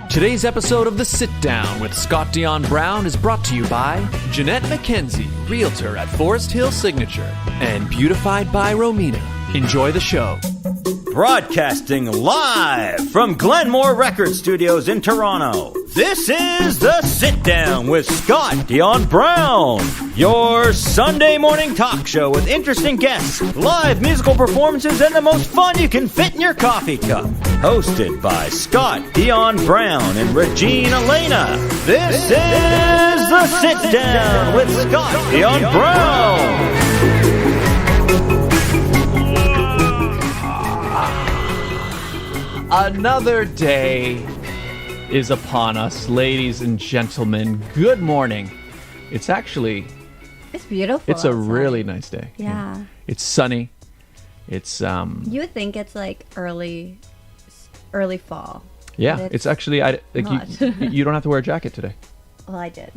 Today's episode of The Sit Down with Scott Dion Brown is brought to you by Jeanette McKenzie, Realtor at Forest Hill Signature, and Beautified by Romina. Enjoy the show. Broadcasting live from Glenmore Record Studios in Toronto, this is The Sit Down with Scott Dion Brown, your Sunday morning talk show with interesting guests, live musical performances, and the most fun you can fit in your coffee cup. Hosted by Scott Dion Brown and Regine Alaina, this is The Sit Down with Scott Dion Brown. Another day is upon us, ladies and gentlemen. Good morning. It's beautiful. It's a really nice day. Yeah. It's sunny. It's You would think it's like early fall. Yeah, it's actually you don't have to wear a jacket today. Well, I did.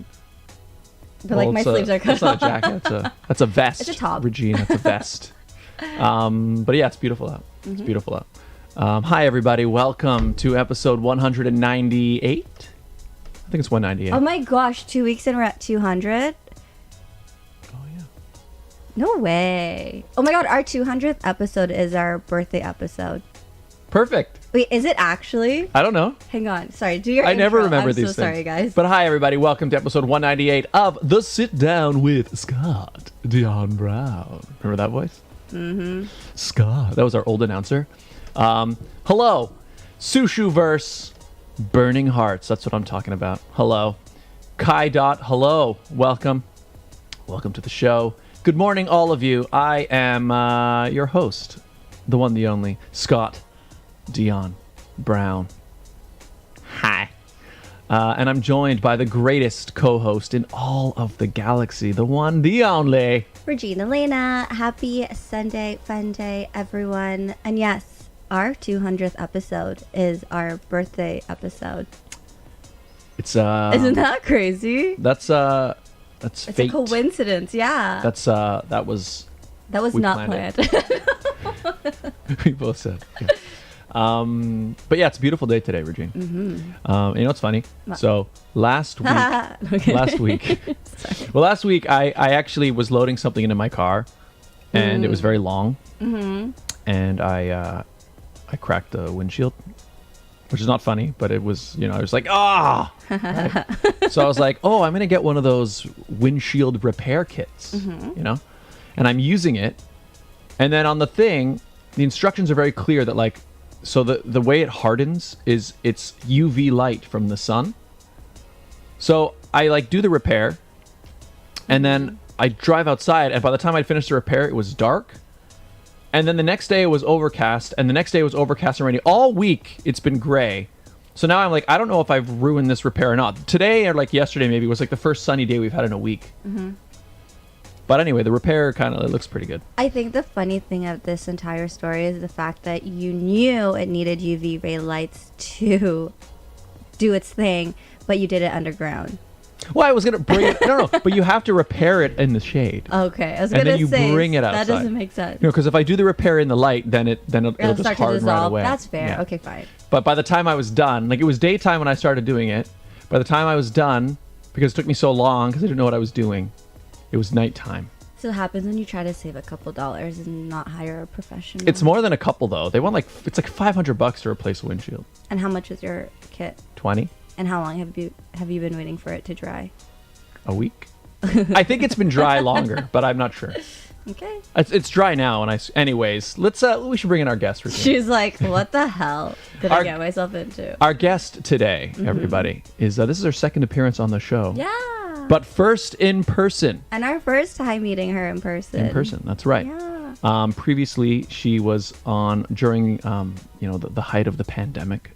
But my sleeves are cut That's not a jacket. That's a vest. It's a top. Regine, that's a vest. But yeah, it's beautiful out. It's beautiful out. Hi, everybody. Welcome to episode 198. I think it's 198. Oh my gosh, 2 weeks and we're at 200? Oh, yeah. No way. Oh my god, our 200th episode is our birthday episode. Perfect. Wait, is it actually? I don't know. Hang on. Sorry, do your I intro. never remember I'm these so things. sorry, guys. But hi, everybody. Welcome to episode 198 of The Sit Down with Scott Dion Brown. Remember that voice? Mm-hmm. Scott. That was our old announcer. Hello. Sushuverse. Burning Hearts. That's what I'm talking about. Hello. Kai Dot. Hello. Welcome. Welcome to the show. Good morning, all of you. I am your host, the one, the only, Scott Dion Brown. Hi. And I'm joined by the greatest co-host in all of the galaxy, the one, the only, Regine Alaina. Happy Sunday, fun day, everyone. And yes, our 200th episode is our birthday episode. It's Isn't that crazy? That's It's fate. a coincidence, yeah. That was we not planned planned. we both said. Yeah. But yeah, it's a beautiful day today, Regine. Mm-hmm. You know what's funny? So last week, last week I actually was loading something into my car, and it was very long, and I cracked the windshield, which is not funny, but it was, I was like, right? So I was like, oh, I'm gonna get one of those windshield repair kits, and I'm using it, and then on the thing, the instructions are very clear that so the way it hardens is it's UV light from the sun. So I do the repair, and then I drive outside, and by the time I'd finished the repair, it was dark. And then the next day it was overcast, and the next day it was overcast and rainy. All week it's been gray. So now I'm like, I don't know if I've ruined this repair or not. Today or yesterday maybe was the first sunny day we've had in a week. But anyway, the repair it looks pretty good. I think the funny thing of this entire story is the fact that you knew it needed UV ray lights to do its thing, but you did it underground. Well, I was going to bring it... No, but you have to repair it in the shade. Okay, I was going to say... And then you bring it outside. That doesn't make sense. Because if I do the repair in the light, then it'll just harden right away. That's fair. Yeah. Okay, fine. But by the time I was done, it was daytime when I started doing it. By the time I was done, because it took me so long, because I didn't know what I was doing, it was nighttime. So it happens when you try to save a couple dollars and not hire a professional. It's more than a couple, though. They want it's $500 to replace a windshield. And how much is your kit? 20. And how long have you been waiting for it to dry? A week. I think it's been dry longer, but I'm not sure. Okay. It's dry now, anyways, we should bring in our guest. She's like, what the hell did I get myself into? Our guest today, everybody, is this is her second appearance on the show. Yeah. But first in person. And our first time meeting her in person. In person, that's right. Yeah. Previously, she was on during the height of the pandemic.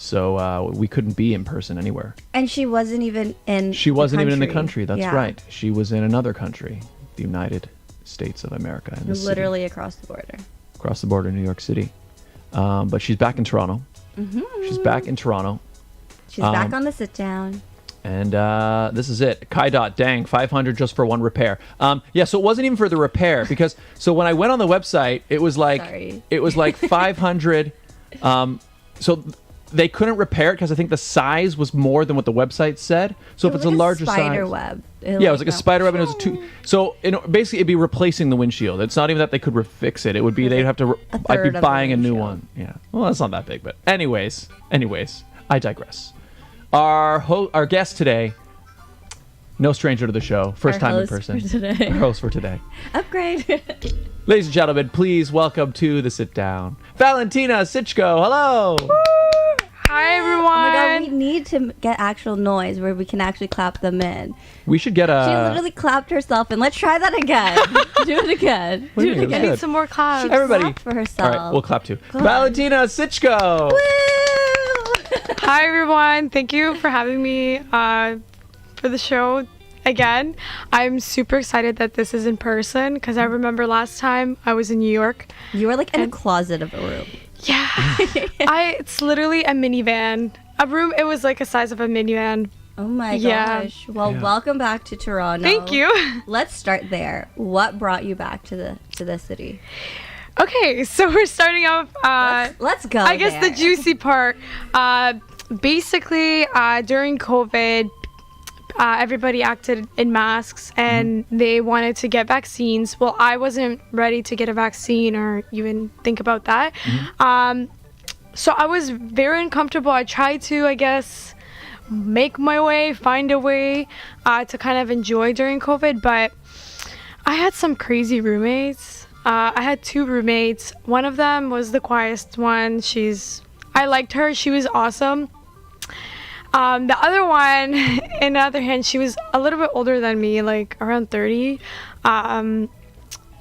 So we couldn't be in person anywhere. And she wasn't even in the country. That's right. She was in another country, the United States of America. Literally across the border. Across the border, New York City. But she's back in Toronto. She's back in Toronto. She's back on the sit down. And this is it. Kai Dot, dang, 500 just for one repair. So it wasn't even for the repair because when I went on the website, it was like 500. So they couldn't repair it because I think the size was more than what the website said. So if it's like a larger spider size, web. yeah, it was like a spider web, and it was So basically, it'd be replacing the windshield. It's not even that they could fix it. It would be they'd have to. I'd be buying a new one. Yeah. Well, that's not that big, but anyways, I digress. Our guest today, no stranger to the show, first time in person. Our host for today. Upgrade. Ladies and gentlemen, please welcome to the sit down, Valentyna Sichko. Hello. Woo! Hi everyone. Oh my god, we need to get actual noise where we can actually clap them in. We should get a. She literally clapped herself, and let's try that again. Do it again. What do you mean? I need some more claps. Everybody, clap for herself. All right, we'll clap too. Valentyna Sichko. Woo! Hi everyone. Thank you for having me for the show again. I'm super excited that this is in person because I remember last time I was in New York. You were like in a closet of a room. Yeah. It's literally a minivan. A room, it was like a size of a minivan. Oh my Yeah. gosh. Well, welcome back to Toronto. Thank you. Let's start there. What brought you back to the city? Okay, so we're starting off Let's go. I guess there. the juicy part. Basically, during COVID, everybody acted in masks and they wanted to get vaccines. Well, I wasn't ready to get a vaccine or even think about that. So I was very uncomfortable. I tried to, I guess, make my way, find a way to kind of enjoy during COVID. But I had some crazy roommates. I had 2 roommates. One of them was the quietest one. I liked her. She was awesome. The other one, on the other hand, she was a little bit older than me, like around 30.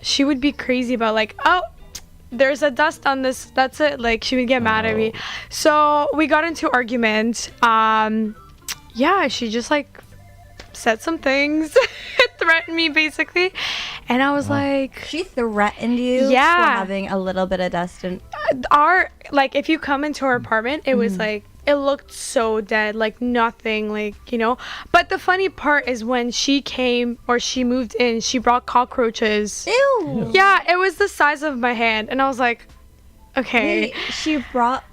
She would be crazy about like, oh, there's a dust on this. That's it. Like she would get mad at me. So we got into argument. Yeah, she just like said some things, threatened me basically, and I was like, She threatened you Yeah. for having a little bit of dust and like if you come into our apartment, it was like. It looked so dead, like nothing, like, you know. But the funny part is when she came or she moved in, she brought cockroaches. ew. Yeah, it was the size of my hand. And I was like, okay. Wait, she brought.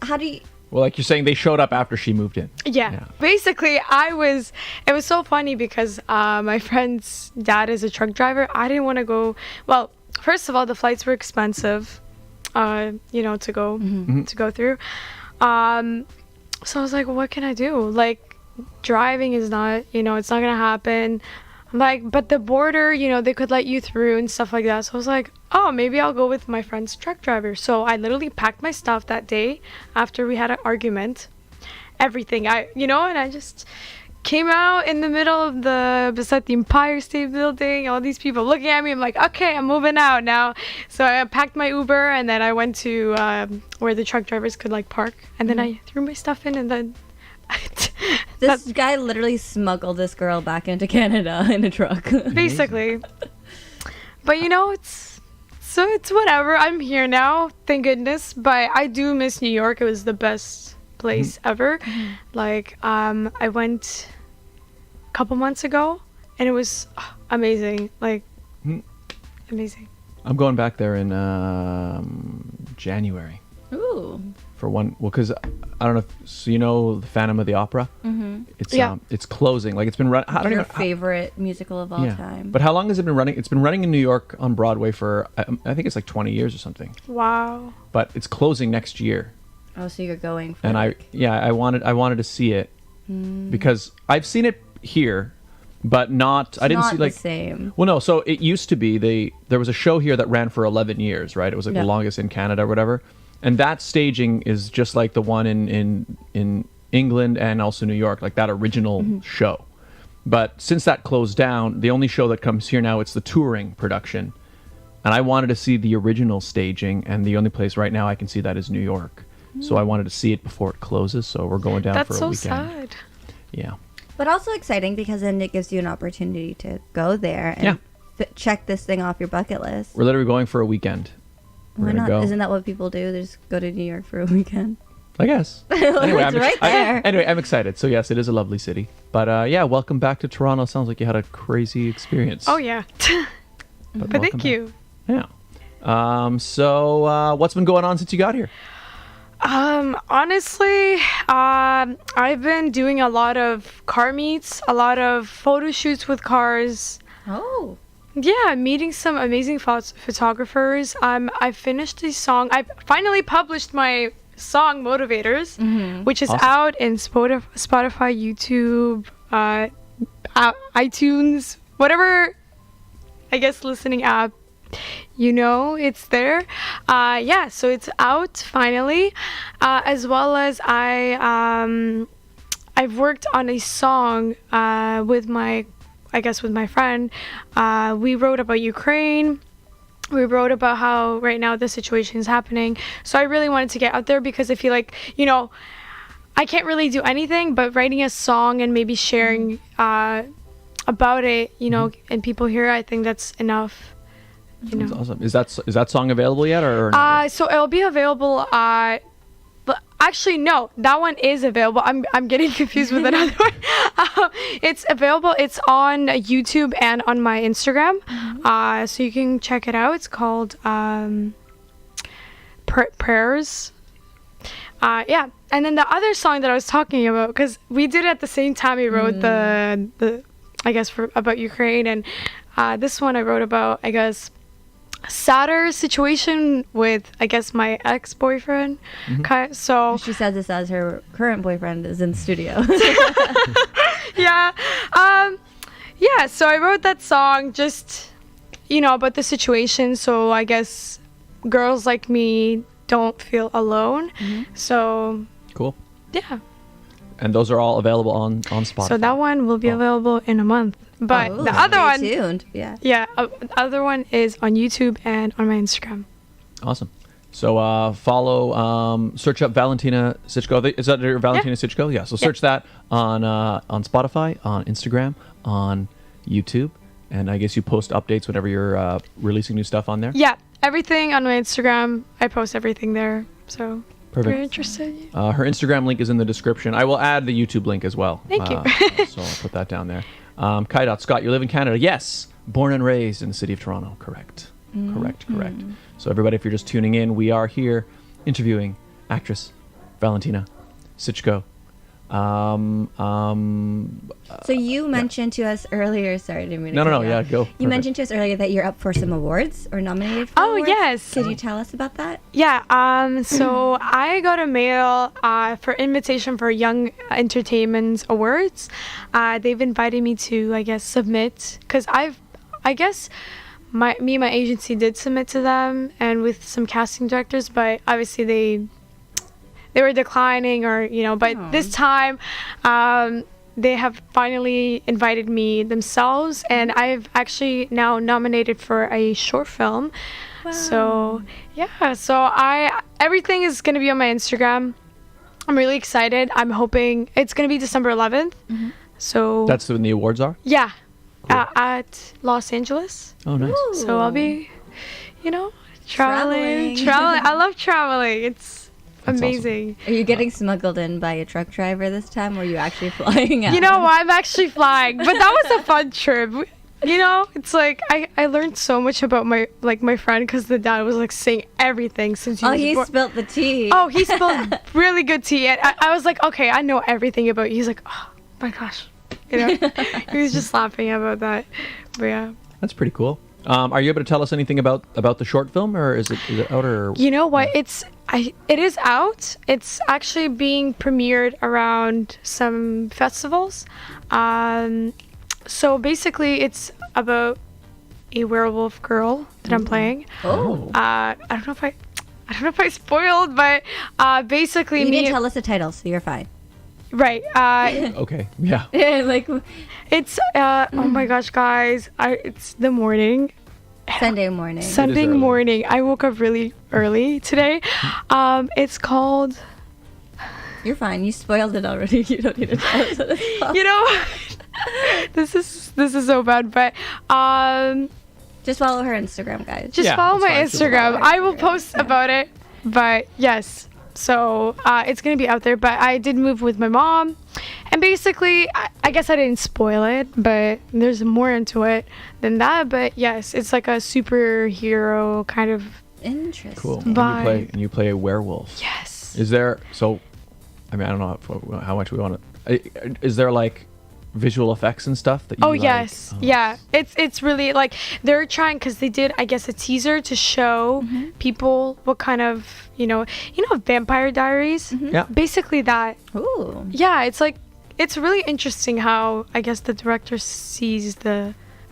How do you? Well, like you're saying, they showed up after she moved in. Yeah. Basically, it was so funny because my friend's dad is a truck driver. I didn't want to go. Well, first of all, the flights were expensive, you know, to go through. So I was like, what can I do? Like, driving is not, you know, it's not gonna happen. I'm like, but the border, you know, they could let you through and stuff like that. So I was like, oh, maybe I'll go with my friend's truck driver. So I literally packed my stuff that day after we had an argument. Everything, and I just came out in the middle of beside the Empire State Building, all these people looking at me. I'm like, okay, I'm moving out now. So I packed my Uber and then I went to where the truck drivers could like park. And then I threw my stuff in and then... This guy literally smuggled this girl back into Canada in a truck. Basically. But it's whatever. I'm here now, thank goodness. But I do miss New York. It was the best place ever. Like I went a couple months ago and it was amazing, like amazing. I'm going back there in January Ooh. for one. Well, because I don't know. So you know the Phantom of the Opera? It's it's closing. Like it's been running. I don't Your even. favorite musical of all time. But how long has it been running? It's been running in New York on Broadway for I think it's like 20 years or something. Wow. But it's closing next year. Oh, so you're going for And like, I wanted to see it because I've seen it here, but I didn't not see like the same. Well, no. So it used to be there was a show here that ran for 11 years, right? It was like the longest in Canada or whatever. And that staging is just like the one in England and also New York, like that original show. But since that closed down, the only show that comes here now, it's the touring production. And I wanted to see the original staging, and the only place right now I can see that is New York. So I wanted to see it before it closes. So we're going down for a weekend. That's so sad. Yeah. But also exciting because then it gives you an opportunity to go there and check this thing off your bucket list. We're literally going for a weekend. Why not? Go. Isn't that what people do? They just go to New York for a weekend. I guess. Anyway, It's right there. Anyway, I'm excited. So yes, it is a lovely city. But yeah, welcome back to Toronto. Sounds like you had a crazy experience. Oh yeah. But thank you. Yeah. So what's been going on since you got here? Honestly, I've been doing a lot of car meets, a lot of photo shoots with cars. Oh. Yeah, meeting some amazing photographers. I finished the song. I finally published my song Motivators, which is Awesome. out in Spotify, YouTube, iTunes, whatever, I guess, listening app. It's there. So it's out finally, as well as I've worked on a song with my friend. We wrote about Ukraine. We wrote about how right now the situation is happening. So I really wanted to get out there because I feel like, I can't really do anything, but writing a song and maybe sharing about it, and people hear it, I think that's enough. That's awesome. Is that song available yet or not yet? So it'll be available. But actually, no, that one is available. I'm getting confused with another one. It's available. It's on YouTube and on my Instagram. So you can check it out. It's called Prayers. Yeah. And then the other song that I was talking about, because we did it at the same time. We wrote the I guess about Ukraine, and this one I wrote about, I guess, sadder situation with, I guess, my ex-boyfriend. So She says this as her current boyfriend is in the studio. yeah. So I wrote that song just, about the situation. So I guess girls like me don't feel alone. So Cool. yeah. And those are all available on Spotify. So that one will be available in a month. But Oh, the other stay one, tuned. Yeah. the other one is on YouTube and on my Instagram. Awesome. So follow, search up Valentyna Sichko. Is that your Valentyna Sichko? Yeah. So search that on Spotify, on Instagram, on YouTube, and I guess you post updates whenever you're releasing new stuff on there. Yeah, everything on my Instagram. I post everything there. So Perfect. if you're interested. Her Instagram link is in the description. I will add the YouTube link as well. Thank you. So I'll put that down there. Kai. Scott, you live in Canada. Yes. Born and raised in the city of Toronto. Correct. Correct. So everybody, if you're just tuning in, we are here interviewing actress Valentyna Sichko. So you mentioned to us earlier, sorry, I didn't mean to cut No. you Yeah, off. go. You Perfect. mentioned to us earlier that you're up for some awards or nominated for Oh, awards. yes. Could you tell us about that? Yeah, so I got a mail for invitation for Young Entertainment Awards. They've invited me to, I guess, submit, because my agency did submit to them and with some casting directors, but obviously they were declining but this time they have finally invited me themselves, and I've actually now nominated for a short film. Wow. So everything is going to be on my Instagram. I'm really excited. I'm hoping it's going to be December 11th. So That's when the awards are? yeah, Cool. at Los Angeles. Oh, nice. So I'll be, traveling. Traveling. I love traveling. It's That's amazing. Are you getting smuggled in by a truck driver this time, or are you actually flying out? You know what? I'm actually flying, but that was a fun trip. It's like I learned so much about my friend, because the dad was like saying everything since he Oh, was he born. spilt the tea. Oh, he spilled really good tea, and I was like, okay, I know everything about you. He's like, oh my gosh, he was just laughing about that. But yeah. That's pretty cool. Are you able to tell us anything about the short film, or is it out, or? You know what? It is out. It's actually being premiered around some festivals. So basically, it's about a werewolf girl that I'm playing. Oh. I don't know if I spoiled, but basically You didn't tell us the title, so you're fine. right. Okay. Yeah. Like It's oh my gosh, guys! It's the morning. Sunday morning. Sunday early. morning. I woke up really early today. It's called. You're fine. You spoiled it already. You don't need to tell us what it's called. This is so bad, but Just follow her Instagram, guys. just Yeah, follow that's my fine. Just follow Instagram. her I will Instagram, post yeah. about it. But yes, so it's gonna be out there. But I did move with my mom, and basically, I guess I didn't spoil it, but there's more into it than that. But yes, it's like a superhero kind of. Interesting. Cool. Bye. And you play a werewolf. Yes. Is there, so, I mean, I don't know how much we want to, is there like visual effects and stuff that you like? Yes. Yeah. It's really like they're trying, because they did, I guess, a teaser to show people what kind of, Vampire Diaries. Yeah. Basically that. Ooh. Yeah. It's like, it's really interesting how, I guess, the director sees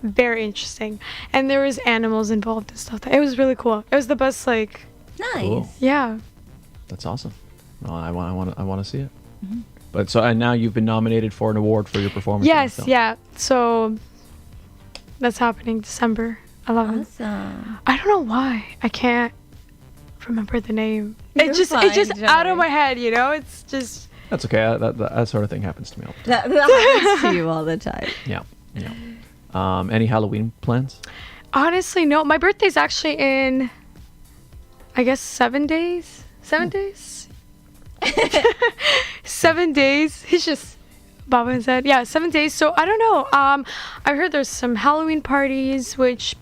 very interesting. And there was animals involved and stuff. It was really cool. It was the best, like. Nice. Cool. Yeah. That's awesome. No, I want to see it. But so, and now you've been nominated for an award for your performance. Yes, yeah. So that's happening December 11th. Awesome. I don't know why. I can't remember the name. You're It's just fine, out of don't my head, It's just. That's okay. That sort of thing happens to me all the time. That happens to you all the time. Yeah. Any Halloween plans? Honestly, no. My birthday's actually in, I guess, 7 days. 7 days? 7 days. He's just Baba said, yeah, 7 days. So I don't know. I heard there's some Halloween parties, which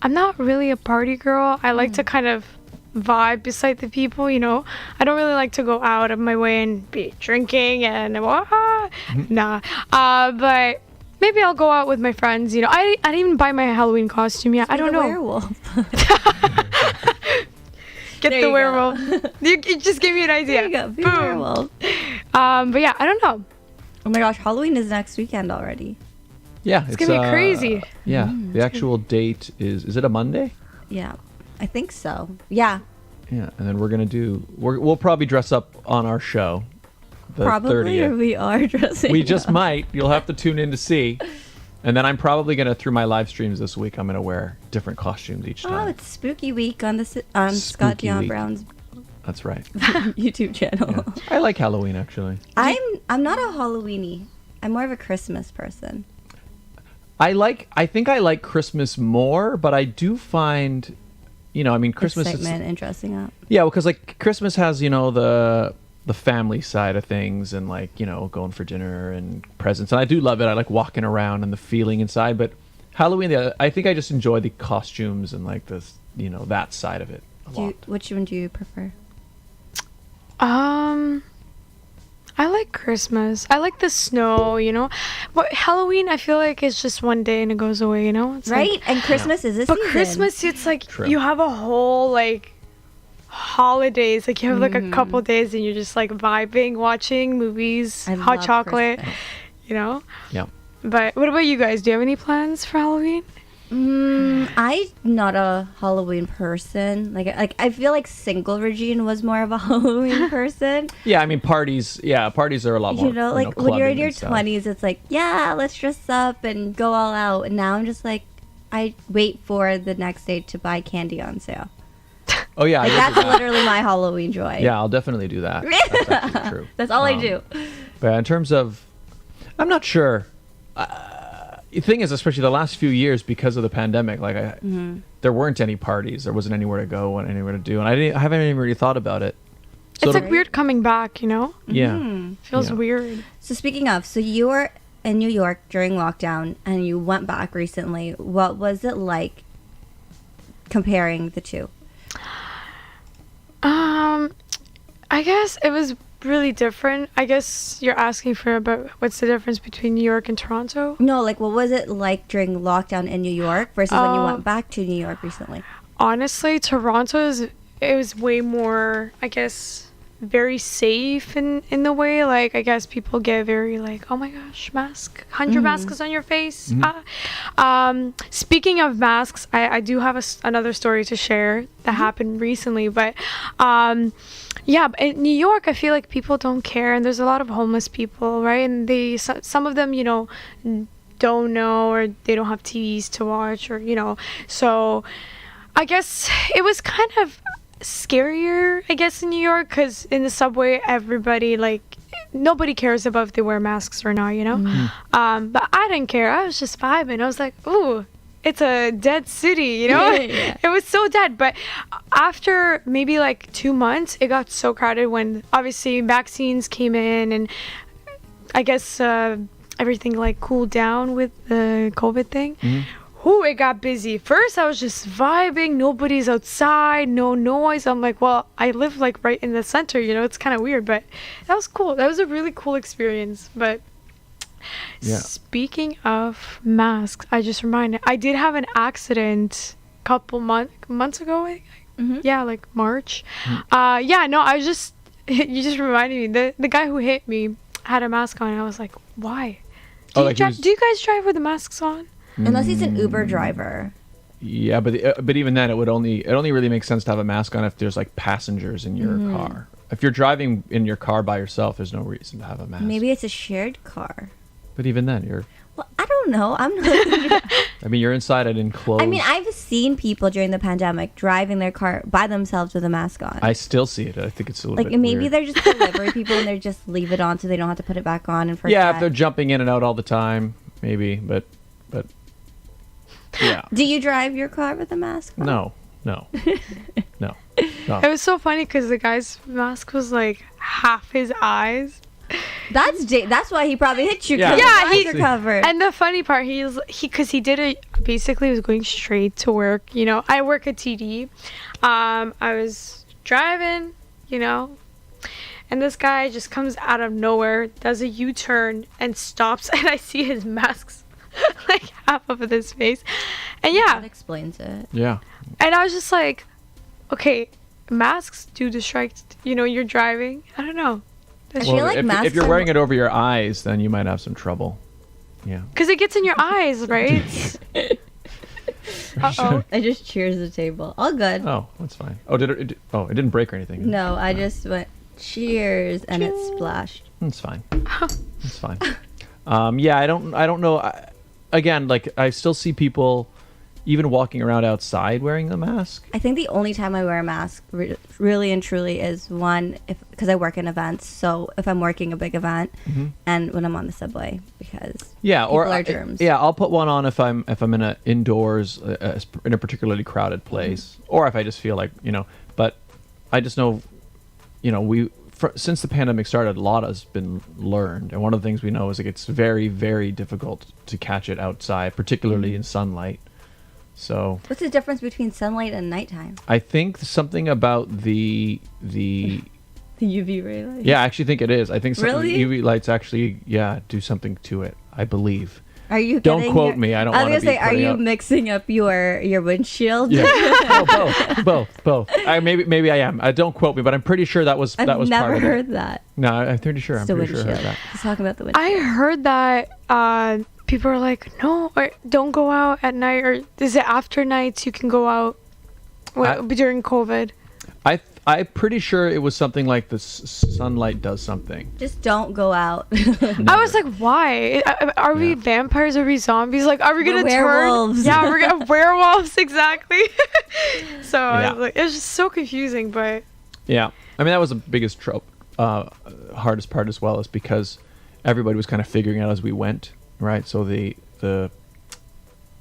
I'm not really a party girl. I like to kind of vibe beside the people, I don't really like to go out of my way and be drinking and nah. But maybe I'll go out with my friends. I didn't even buy my Halloween costume yet. I don't know. Werewolf. Get There the you werewolf. You just gave me an idea. There you go. Be a Boom. werewolf. But yeah, I don't know. Oh my gosh, Halloween is next weekend already. Yeah, It's gonna be crazy. Yeah, the actual date is it a Monday? Yeah, I think so. Yeah, Yeah, and then we'll probably dress up on our show. The probably 30th. we are dressing. We just up. might. You'll have to tune in to see. And then I'm probably gonna, through my live streams this week, I'm gonna wear different costumes each Oh, time. it's spooky week on Scott Spooky Dion week. Brown's That's right. YouTube channel. Yeah. I like Halloween actually. I'm not a Halloweeny. I'm more of a Christmas person. I think I like Christmas more, but I do find, Christmas Excitement and dressing up. Yeah, because like Christmas has, the family side of things and like, going for dinner and presents. And I do love it. I like walking around and the feeling inside. But Halloween, I think I just enjoy the costumes and like this, that side of it a lot. Which one do you prefer? I like Christmas. I like the snow, But Halloween, I feel like it's just one day and it goes away, It's Right? like, And Christmas is a but season. Christmas, it's like True. you have a whole like holidays. Like you have like a couple days and you're just like vibing, watching movies, I hot love chocolate, Christmas. Yeah. But what about you guys? Do you have any plans for Halloween? I'm not a Halloween person. Like I feel like single Regine was more of a Halloween person. Yeah, I mean parties are a lot more. Like when you're in clubbing your and stuff. 20s, it's like, yeah, let's dress up and go all out. And now I'm just like, I wait for the next day to buy candy on sale. Oh yeah, I Like will do that's that. literally my Halloween joy. Yeah, I'll definitely do that. That's actually true. That's all I do. But in terms of, I'm not sure. The thing is, especially the last few years, because of the pandemic, like there weren't any parties, there wasn't anywhere to go and anywhere to do, and I haven't even really thought about it. So It's like weird coming back, Yeah. Feels Yeah. weird. So speaking of, so you were in New York during lockdown and you went back recently. What was it like comparing the two? I guess it was really different. I guess you're asking for about what's the difference between New York and Toronto? No, like what was it like during lockdown in New York versus when you went back to New York recently? Honestly, it was way more, I guess, very safe in the way. Like, I guess people get very like, oh my gosh, mask, 100 masks on your face. Speaking of masks, I do have another story to share that happened recently, but yeah, in New York, I feel like people don't care, and there's a lot of homeless people, right? And some of them, don't know, or they don't have TVs to watch, or so I guess it was kind of scarier, I guess, in New York, because in the subway, everybody, like, nobody cares about if they wear masks or not, but I didn't care. I was just vibing. I was like, ooh, it's a dead city, Yeah. It was so dead. But after maybe like 2 months, it got so crowded when obviously vaccines came in, and I guess everything like cooled down with the COVID thing. it got busy. First, I was just vibing. Nobody's outside, no noise. I'm like, well, I live like right in the center, it's kind of weird, but that was cool. That was a really cool experience. But Yeah. speaking of masks, I just reminded, I did have an accident a couple months ago. Yeah, like March. I was just, you just reminded me, the guy who hit me had a mask on, and I was like, why? Do you guys drive with the masks on? Unless he's an Uber driver. Yeah, but even then, it only really makes sense to have a mask on if there's like passengers in your car. If you're driving in your car by yourself, there's no reason to have a mask. Maybe it's a shared car. But even then, you're. Well, I don't know. I'm not. I mean, you're inside an enclosed. I mean, I've seen people during the pandemic driving their car by themselves with a mask on. I still see it. I think it's a little bit maybe weird. they're just delivery people and they just leave it on so they don't have to put it back on and forget. Yeah, if they're jumping in and out all the time, maybe. But yeah. Do you drive your car with a mask on? No. It was so funny because the guy's mask was like half his eyes. That's why he probably hit you. Yeah. Yeah, he's covered. And the funny part, because he did it, basically was going straight to work. I work at TD. I was driving, and this guy just comes out of nowhere, does a U-turn and stops, and I see his masks like half of his face. And That explains it. Yeah. And I was just like, okay, masks do distract, you're driving. I don't know. I feel like masks if you're are wearing it over your eyes, then you might have some trouble. Yeah. Because it gets in your eyes, right? Uh-oh. I just cheers the table. All good. Oh, that's fine. Oh, it didn't break or anything. No, I just went cheers and it splashed. It's fine. It's fine. Yeah, I don't know. Again, like I still see people even walking around outside wearing the mask. I think the only time I wear a mask really and truly is because I work in events. So if I'm working a big event and when I'm on the subway, because people are germs. I'll put one on if I'm in a indoors in a particularly crowded place, or if I just feel like But I just know, since the pandemic started, a lot has been learned, and one of the things we know is it's very, very difficult to catch it outside, particularly in sunlight. So what's the difference between sunlight and nighttime? I think something about the UV ray light. Yeah, I actually think it is. I think Really? UV lights actually do something to it, I believe. Are you? Don't quote me. I don't want to be. Are you mixing up your windshield? Yeah. Oh, both. Maybe I am. Don't quote me, but I'm pretty sure that was part of it. I've never heard that. No, I'm pretty sure. I'm pretty sure I heard that. He's talking about the windshield. I heard that people are like, no, or don't go out at night, or is it after nights you can go out during COVID? I'm pretty sure it was something like the sunlight does something. Just don't go out. I was like, why? Are we vampires? Are we zombies? Like, are we going to turn? Werewolves. Yeah, we're going to werewolves, exactly. So I was like, it was just so confusing, but. Yeah. I mean, that was the biggest hardest part as well, is because everybody was kind of figuring out as we went, right? So the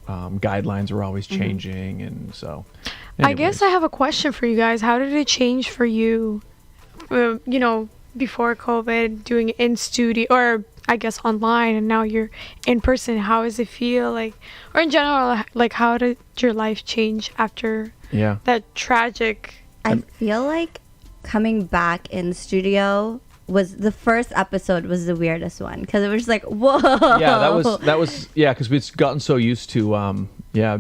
guidelines were always changing, and so... I guess I have a question for you guys. How did it change for you, before COVID, doing in studio, or I guess online, and now you're in person? How does it feel like, or in general, like how did your life change after that tragic? I feel like coming back in studio was the first episode was the weirdest one, because it was just like, whoa. Yeah, that was because we'd gotten so used to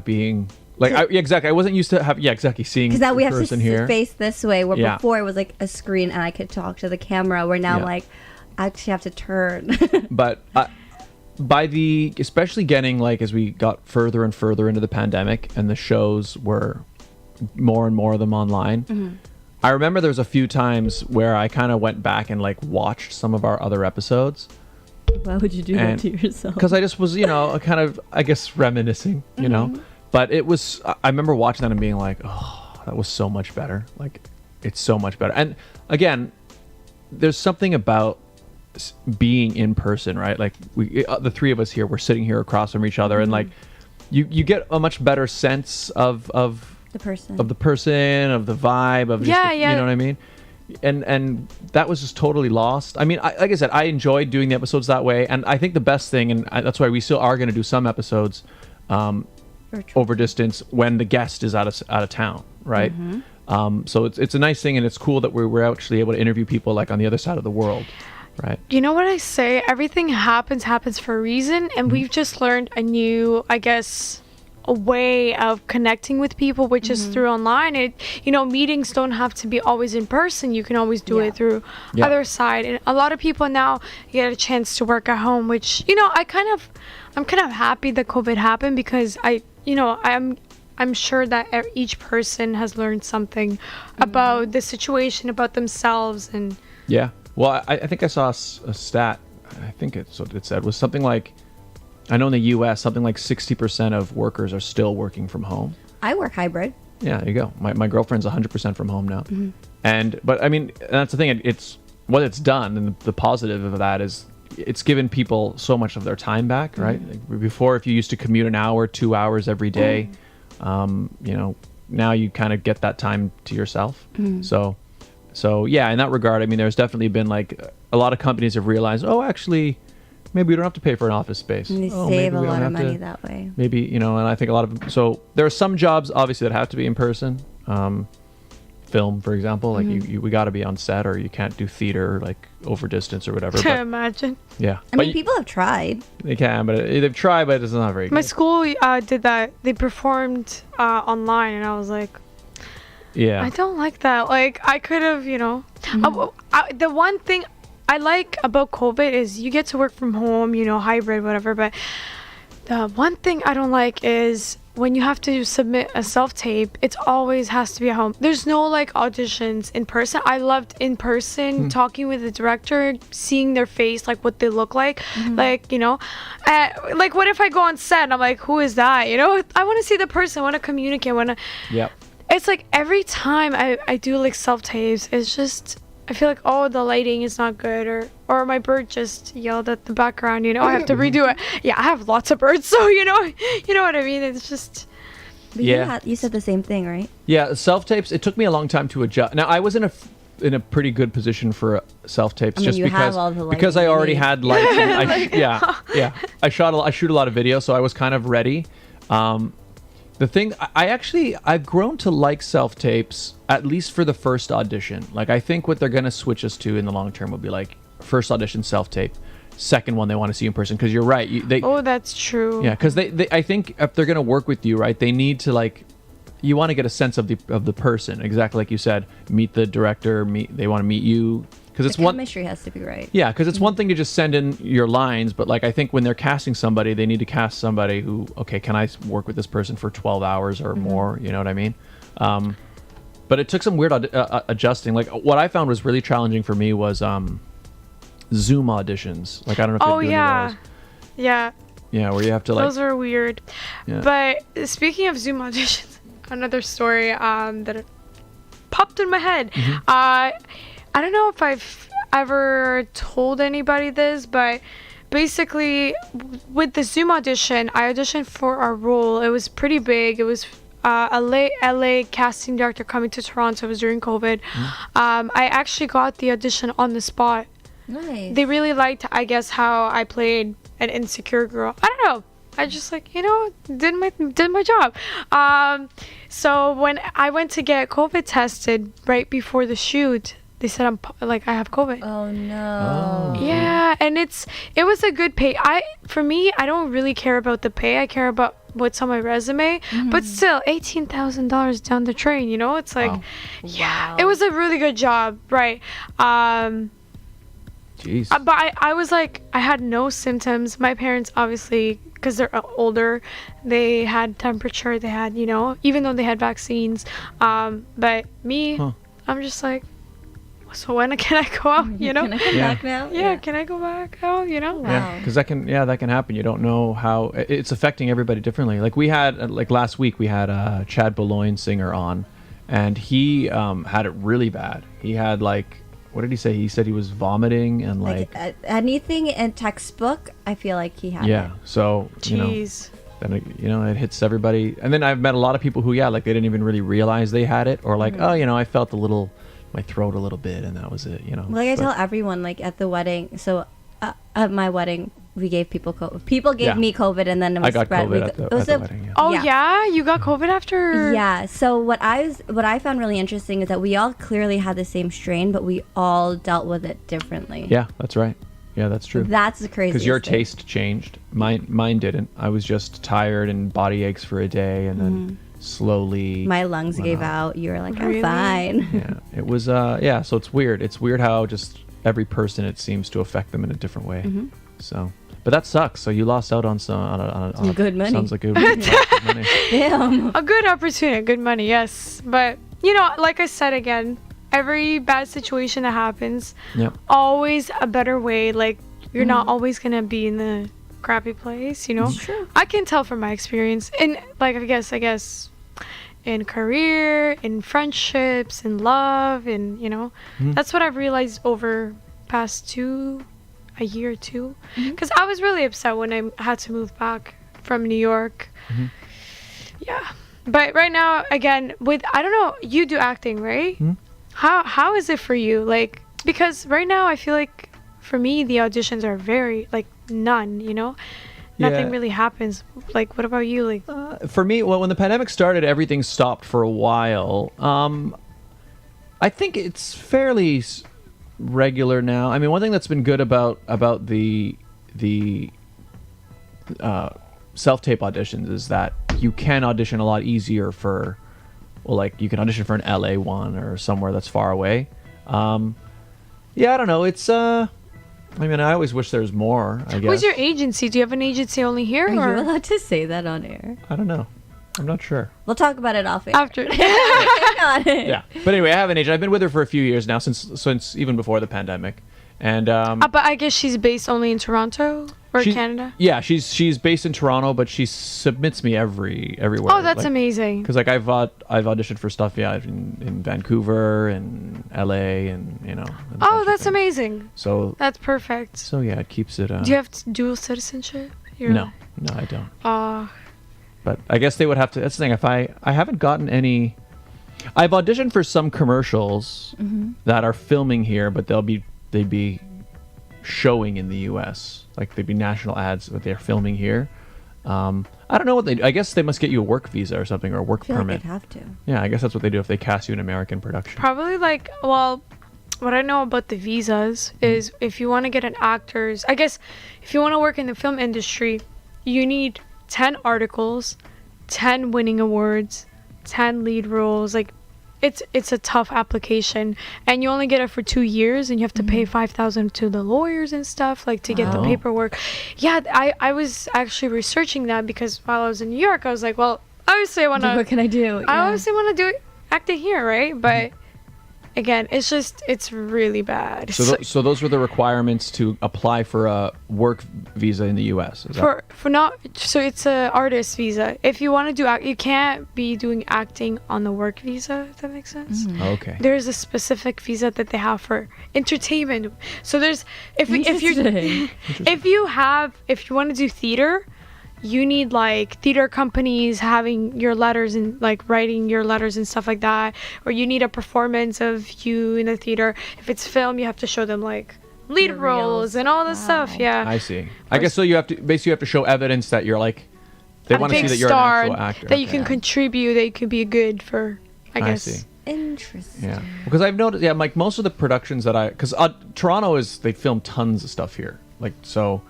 being. Like, exactly. I wasn't used to seeing because now we have person to here. face this way. Where before it was like a screen and I could talk to the camera. Where now like I actually have to turn. But especially getting like as we got further and further into the pandemic and the shows were more and more of them online. I remember there was a few times where I kind of went back and like watched some of our other episodes. Why would you do that to yourself? Because I just was kind of I guess reminiscing, you know. But it was, I remember watching that and being like, oh, that was so much better. Like, it's so much better. And again, there's something about being in person, right? Like, the three of us here, we're sitting here across from each other, and like, you get a much better sense of the person, of the vibe, of just you know what I mean? And that was just totally lost. I mean, like I said, I enjoyed doing the episodes that way, and I think the best thing, and that's why we still are going to do some episodes, over distance when the guest is out of town, right? So it's a nice thing, and it's cool that we're actually able to interview people like on the other side of the world, right? You know what I say? Everything happens for a reason, and we've just learned a new, I guess, a way of connecting with people, which is through online. Meetings don't have to be always in person. You can always do it through other side, and a lot of people now get a chance to work at home, which I'm kind of happy that COVID happened, because I'm sure that each person has learned something about the situation, about themselves, and well, I think I saw a stat. I think it's what it said was something like, I know in the U.S. something like 60% of workers are still working from home. I work hybrid. Yeah, there you go. My girlfriend's 100% from home now. But I mean, that's the thing. It's what it's done, and the positive of that is it's given people so much of their time back, right? Like before, if you used to commute an hour, 2 hours every day, now you kind of get that time to yourself. So yeah, in that regard, I mean, there's definitely been like a lot of companies have realized, actually, maybe we don't have to pay for an office space. And they save a lot of money that way. Maybe, and I think a lot of, so there are some jobs obviously that have to be in person. Film, for example, like we got to be on set, or you can't do theater like over distance or whatever. To imagine. Yeah. I mean, people have tried. They can, but they've tried, but it's not very good. My school did that. They performed online, and I was like, I don't like that. Like, I could have, the one thing I like about COVID is you get to work from home, hybrid, whatever. But the one thing I don't like is when you have to submit a self-tape, it always has to be at home. There's no like auditions in person. I loved in person, talking with the director, seeing their face, like what they look like. Like, like what if I go on set and I'm like, who is that? I want to see the person, I want to communicate, It's like every time I do like self-tapes, it's just, I feel like, the lighting is not good, or my bird just yelled at the background, I have to redo it. Yeah, I have lots of birds, so you know what I mean? It's just... But you said the same thing, right? Yeah, self-tapes, it took me a long time to adjust. Now, I was in a pretty good position for self-tapes, just because I already had lights. I shoot a lot of video, so I was kind of ready. The thing, I've grown to like self-tapes, at least for the first audition. Like, I think what they're going to switch us to in the long term will be like, first audition self-tape, second one they want to see in person. Because you're right. That's true. Yeah, because I think if they're going to work with you, right, they need to like, you want to get a sense of the person. Exactly like you said, meet the director, they want to meet you. Because the chemistry has to be right. Yeah, because it's one thing to just send in your lines, but like I think when they're casting somebody, they need to cast somebody who, can I work with this person for 12 hours or more? You know what I mean? But it took some weird adjusting. Like what I found was really challenging for me was Zoom auditions. Like I don't know if you're doing those. Yeah. Yeah, where you have to like. Those are weird. Yeah. But speaking of Zoom auditions, another story that popped in my head. I don't know if I've ever told anybody this, but basically with the Zoom audition, I auditioned for a role. It was pretty big. It was LA casting director coming to Toronto. It was during COVID. I actually got the audition on the spot. Nice. They really liked, I guess, how I played an insecure girl. I don't know. I just did my job. So when I went to get COVID tested right before the shoot, they said I have COVID. Oh no. Yeah, and it was a good pay. For me, I don't really care about the pay. I care about what's on my resume. But still, $18,000 down the drain. It's like, wow. It was a really good job, right? Jeez. But I was like, I had no symptoms. My parents, obviously, because they're older, they had temperature. They had, even though they had vaccines. But me, I'm just like, so when can I go out, Can I come back now? Yeah, can I go back out, Wow. Yeah, because that can happen. You don't know how it's affecting everybody differently. Like we had, last week, we had a Chad Boulogne singer on, and he had it really bad. He had what did he say? He said he was vomiting and anything in textbook. I feel like he had it. Yeah, so Jeez. Then it hits everybody. And then I've met a lot of people who they didn't even really realize they had it, or I felt my throat a little bit, and that was it. Like I tell everyone, like at the wedding. So at my wedding, we gave people COVID. People gave me COVID, and then it was I got spread. COVID at the wedding. Yeah. Oh yeah, you got COVID after. Yeah. So what I found really interesting is that we all clearly had the same strain, but we all dealt with it differently. Yeah, that's right. Yeah, that's true. That's the craziest. Because your thing. taste changed. Mine didn't. I was just tired and body aches for a day, and then slowly my lungs gave out. You were like, Really? I'm fine. Yeah, it was. Yeah, so it's weird. It's weird how just every person it seems to affect them in a different way. So, but that sucks. So you lost out on some good money. Sounds like good money. Damn. A good opportunity, good money, yes. But you know, like I said again, every bad situation that happens, always a better way. Like you're not always gonna be in the crappy place, you know. True. I can tell from my experience, and like I guess, in career, in friendships, in love, and you know, that's what I've realized over past a year or two. Because I was really upset when I had to move back from New York. Yeah, but right now, again, I don't know, you do acting, right? How is it for you? Like, because right now I feel like for me the auditions are very like none, you know. Nothing really happens. Like, what about you? Like, for me, well, when the pandemic started, everything stopped for a while. I think it's fairly regular now. I mean, one thing that's been good about the self-tape auditions is that you can audition a lot easier for, well, like you can audition for an LA one or somewhere that's far away. Yeah, I don't know. It's I mean, I always wish there was more, I guess. who's your agency? Do you have an agency only here? Are or? you allowed to say that on air? I don't know. I'm not sure. We'll talk about it off air. After. Yeah. But anyway, I have an agent. I've been with her for a few years now, since even before the pandemic. And But I guess she's based only in Toronto or Canada? Yeah, she's based in Toronto, but she submits me everywhere. Oh, that's amazing. Because like I've auditioned for stuff, in Vancouver and LA and you know. Oh, that's amazing. So that's perfect. So yeah, it keeps it. Do you have dual citizenship? No, I don't. But I guess they would have to. That's the thing. If I haven't gotten any. I've auditioned for some commercials that are filming here, but they'd be showing in the U.S. Like they'd be national ads, but they're filming here. I don't know what they do. I guess they must get you a work visa or something, or a work permit. Like they'd have to. Yeah, I guess that's what they do if they cast you in American production. Probably well, what I know about the visas is if you want to get an actor's, I guess if you want to work in the film industry, you need 10 articles, 10 winning awards, 10 lead roles. Like it's a tough application, and you only get it for 2 years, and you have to pay $5,000 to the lawyers and stuff, like to get the paperwork. Yeah, I was actually researching that because while I was in New York, I was like, well, obviously I want to. What can I do? I obviously want to do acting here, right? But again, it's really bad. So those were the requirements to apply for a work visa in the U.S. So it's a artist visa. If you want to do you can't be doing acting on the work visa. If that makes sense. Okay. There's a specific visa that they have for entertainment. So there's if you want to do theater, you need like theater companies having your letters and like writing your letters and stuff like that, or you need a performance of you in the theater. If it's film, you have to show them like lead roles and all this stuff. Yeah, I see. I guess so. You have to show evidence that you're like they want to see that you're an actual actor, that you can contribute, that you can be good for. I guess. See. Interesting. Yeah, because I've noticed. Yeah, like most of the productions that because Toronto they film tons of stuff here. Like so.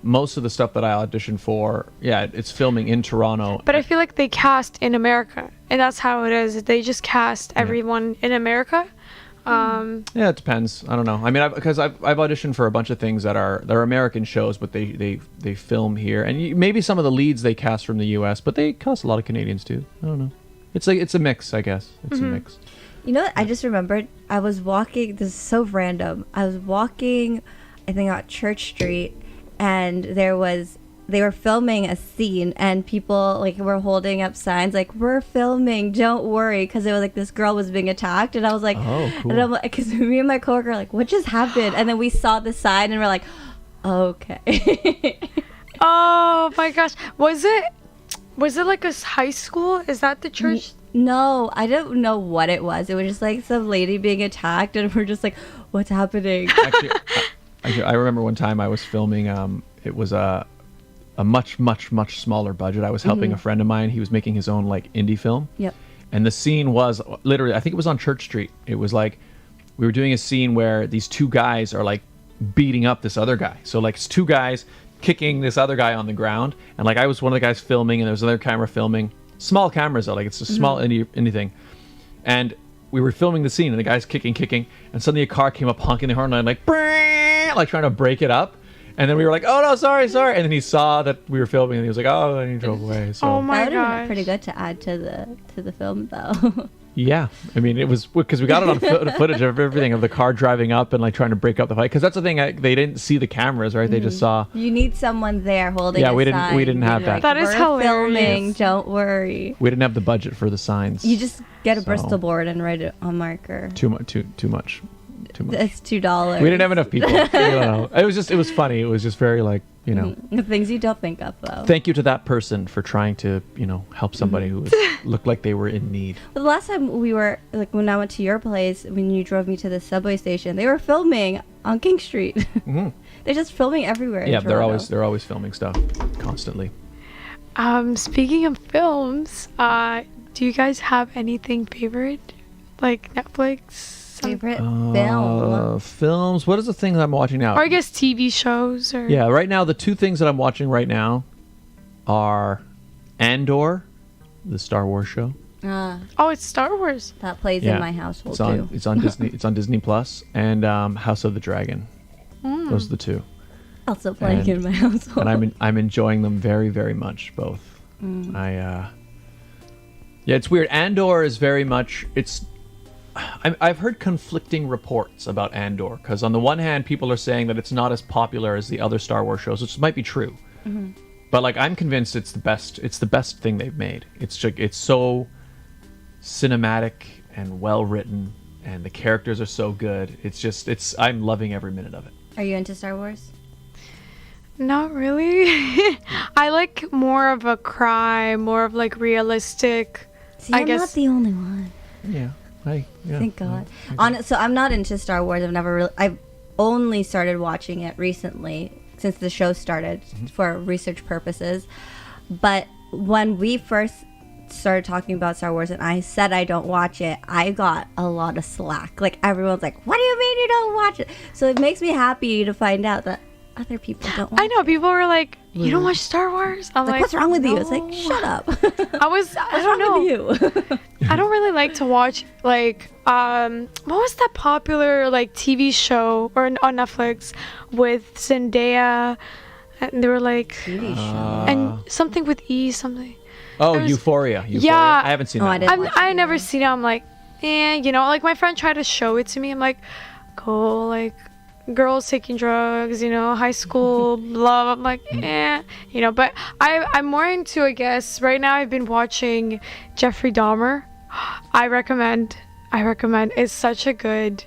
Most of the stuff that I auditioned for, it's filming in Toronto. But I feel like they cast in America, and that's how it is. They just cast everyone in America. Yeah, it depends. I don't know. I mean, because I've auditioned for a bunch of things they're American shows, but they film here, and maybe some of the leads they cast from the U.S., but they cast a lot of Canadians too. I don't know. It's a mix, I guess. It's a mix. You know what? I just remembered. I was walking. This is so random. I was walking, I think, on Church Street. And they were filming a scene, and people like were holding up signs like, we're filming, don't worry, because it was like this girl was being attacked, and I was like, oh, cool. And I'm like, because me and my coworker were like, what just happened? And then we saw the sign and we're like, okay. Oh my gosh, was it like a high school? Is that the church? No, I don't know what it was. It was just like some lady being attacked, and we're just like, what's happening? Actually, I remember one time I was filming. It was a much smaller budget. I was helping a friend of mine. He was making his own like indie film. Yep. And the scene was literally, I think it was on Church Street. It was like we were doing a scene where these two guys are like beating up this other guy. So like it's two guys kicking this other guy on the ground, and like I was one of the guys filming, and there was another camera filming. Small cameras though, like it's a small indie thing. And we were filming the scene, and the guy's kicking, and suddenly a car came up honking the horn, and I'm like, brrr, like trying to break it up. And then we were like, oh no, sorry. And then he saw that we were filming, and he was like, oh, and he drove away. So Oh my That would have been gosh. pretty good to add to the film, though. yeah, I mean, it was because we got it on footage of everything of the car driving up and like trying to break up the fight. Because that's the thing, they didn't see the cameras, right? They just saw. You need someone there holding. Yeah, a we didn't- sign. we didn't have You'd be that. That is "We're hilarious." Filming, don't worry. We didn't have the budget for the signs. You just get a So- Bristol board and write it on marker. too much. That's $2. We didn't have enough people. I don't know. It was funny. It was just very like, The things you don't think of, though. Thank you to that person for trying to, help somebody who looked like they were in need. Well, the last time we were, like, when I went to your place, when you drove me to the subway station, they were filming on King Street. Mhm. They're just filming everywhere. in Yeah, they're Toronto. always filming stuff constantly. Speaking of films, do you guys have anything favorite? Like Netflix? favorite film. Films. What is the thing that I'm watching now? Or I guess TV shows or Yeah, right now the two things that I'm watching right now are Andor, the Star Wars show. Oh, it's Star Wars. That plays Yeah, in my household it's on too. it's on Disney. It's on Disney Plus, and House of the Dragon. Those are the two, Also playing and- in my household. and I'm enjoying them very very much both. Yeah, it's weird. Andor is very much I've heard conflicting reports about Andor, because on the one hand people are saying that it's not as popular as the other Star Wars shows, which might be true. But like I'm convinced it's the best thing they've made. It's so cinematic and well written, and the characters are so good. I'm loving every minute of it. Are you into Star Wars? Not really. I like more of a crime, more of like realistic. See, I I'm guess- not the only one. Yeah. Thank God. So I'm not into Star Wars. I've only started watching it recently since the show started for research purposes. But when we first started talking about Star Wars and I said I don't watch it, I got a lot of slack. Like everyone's like, "What do you mean you don't watch it?" So it makes me happy to find out that other people don't watch I know it. people were like, "You don't watch Star Wars?" I'm Like, what's wrong with you? It's like, "No." shut up. I don't know. you? I don't really like to watch like what was that popular like TV show or on Netflix with Zendaya, and they were like TV show. and something with E something. Oh, It was- Euphoria. Yeah. I haven't seen Oh, that I one. didn't watch I it never either. seen it. I'm like, like my friend tried to show it to me. I'm like, cool, like girls taking drugs, high school love. I'm like, but I'm more into, I guess, right now I've been watching Jeffrey Dahmer. I recommend. It's such a good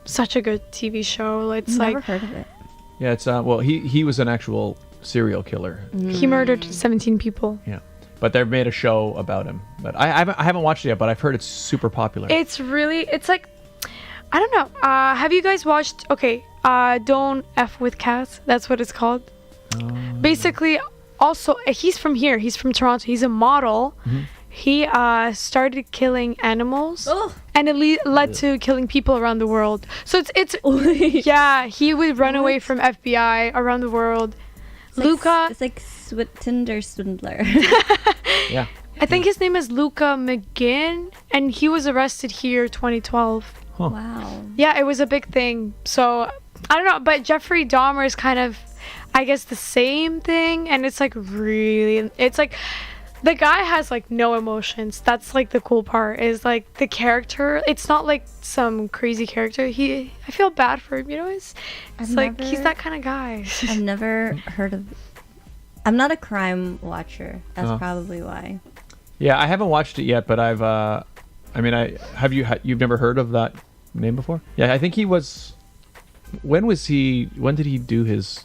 TV show. It's Never like heard of it. Yeah, it's well, he was an actual serial killer. he murdered 17 people. Yeah, but they've made a show about him. But I haven't watched it yet. But I've heard it's super popular. It's like, I don't know. Have you guys watched? Okay, Don't F with Cats. That's what it's called. Basically, also he's from here. He's from Toronto. He's a model. He started killing animals, Oh. and it led to killing people around the world. So it's yeah. He would run away from FBI around the world. Luca, It's like Tinder swindler. Yeah. I think his name is Luca McGinn, and he was arrested here 2012. Wow. Yeah, it was a big thing. So I don't know, but Jeffrey Dahmer is kind of, I guess, the same thing, and it's like the guy has like no emotions. That's like the cool part, is like the character. It's not like some crazy character. I feel bad for him, it's I've like he's never- that kind of guy. I've never heard of. I'm not a crime watcher. That's Uh-huh. probably why. Yeah, I haven't watched it yet, but you've never heard of that name before? Yeah, I think he was. When did he do his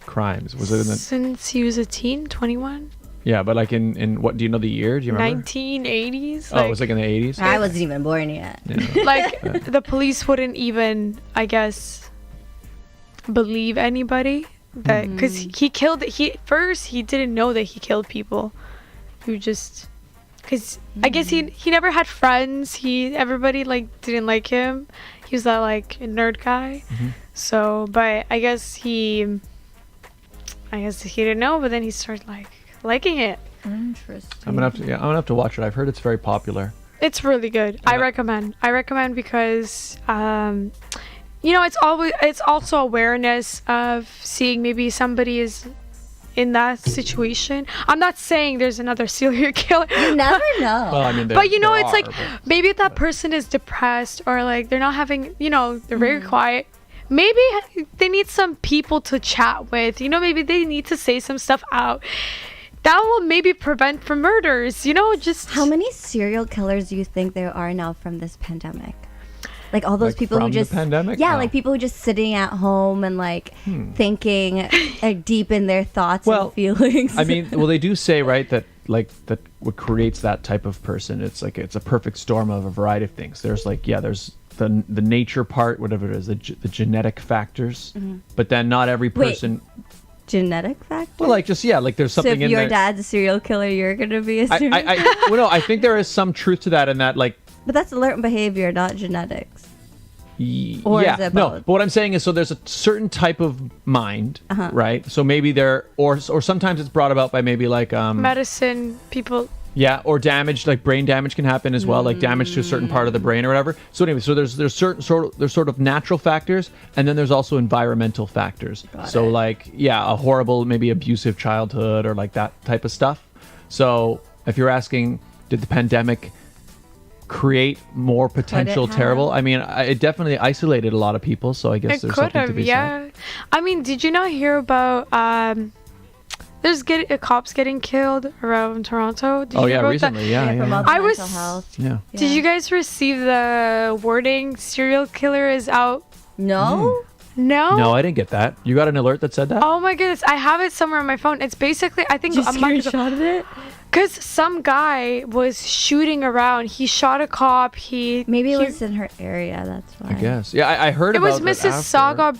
crimes? Was it in the? Since he was a teen, 21, Yeah, but like in what? Do you know the year? Do you remember? 1980s. Oh, it was like in the 80s. I wasn't even born yet. Yeah. like the police wouldn't even, I guess, believe anybody that because he killed. He didn't know that he killed people. He just because I guess he never had friends. Everybody like didn't like him. He was that like nerd guy. So, but I guess he didn't know. But then he started like liking it. Interesting. I'm gonna have to watch it. I've heard it's very popular. It's really good. I recommend because it's also awareness of seeing maybe somebody is in that situation. I'm not saying there's another serial killer. You never know. Well, I mean, But it's like maybe if that person is depressed or like they're not having, they're very quiet. Maybe they need some people to chat with. Maybe they need to say some stuff out. That will maybe prevent from murders. Just How many serial killers do you think there are now from this pandemic? Like all those people who from just the pandemic? yeah, No. like people who just sitting at home and like thinking deep in their thoughts and feelings. I mean, well, they do say, right, that what creates that type of person, it's a perfect storm of a variety of things. There's there's the nature part, whatever it is, the genetic factors, but then not every person. Genetic factor. Well, there's something so if in your there. dad's a serial killer, you're gonna be a serial killer. I think there is some truth to that, in that But that's learned behavior, not genetics. Or yeah, is it no. both? But what I'm saying is, so there's a certain type of mind, right? So maybe or sometimes it's brought about by maybe medicine people. Yeah, or damage, like brain damage can happen as well, like damage to a certain part of the brain or whatever. So anyway, so there's certain sort of natural factors, and then there's also environmental factors. A horrible, maybe abusive childhood or like that type of stuff. So if you're asking, did the pandemic create more potential terrible? I mean, it definitely isolated a lot of people, so I guess there's something to be said. I mean, did you not hear about there's cops getting killed around Toronto? Did you hear about recently, that? From all the I was- mental health. Yeah. Did you guys receive the wording serial killer is out? No. No, I didn't get that. You got an alert that said that? Oh my goodness, I have it somewhere on my phone. It's basically, I think, Did you a month ago. screenshot it? Because some guy was shooting around. He shot a cop. Maybe it was in her area. That's why. I guess. Yeah, I heard It about was that Mississauga,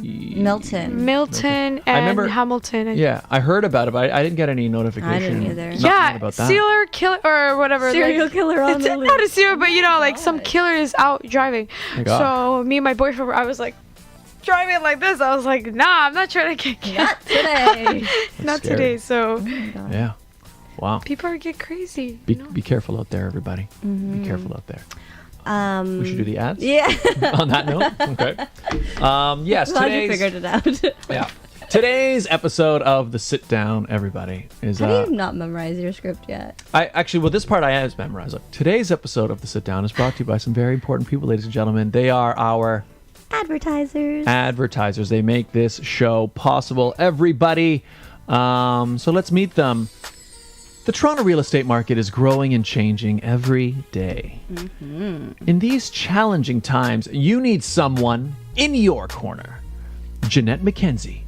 Milton. Milton, I and remember- Hamilton. Yeah, I heard about it, but I didn't get any notification. I didn't either. Nothing Yeah, about that. serial killer or whatever. Serial killer on It's the not a loose. serial, but some killer is out driving. My God. So me and my boyfriend, I was like driving like this. I was like, nah, I'm not trying to get killed. Not today. Not scary. today. So Yeah. Wow. people get crazy. Be careful out there, everybody. Be careful out there. We should do the ads. Yeah. On that note, okay. Yes, Glad you figured it out. yeah. Today's episode of the Sit Down, everybody, is How do you not memorize your script yet? this part I have memorized. Look, today's episode of the Sit Down is brought to you by some very important people, ladies and gentlemen. They are our Advertisers. They make this show possible, everybody. So let's meet them. The Toronto real estate market is growing and changing every day. In these challenging times, you need someone in your corner. Jeanette McKenzie,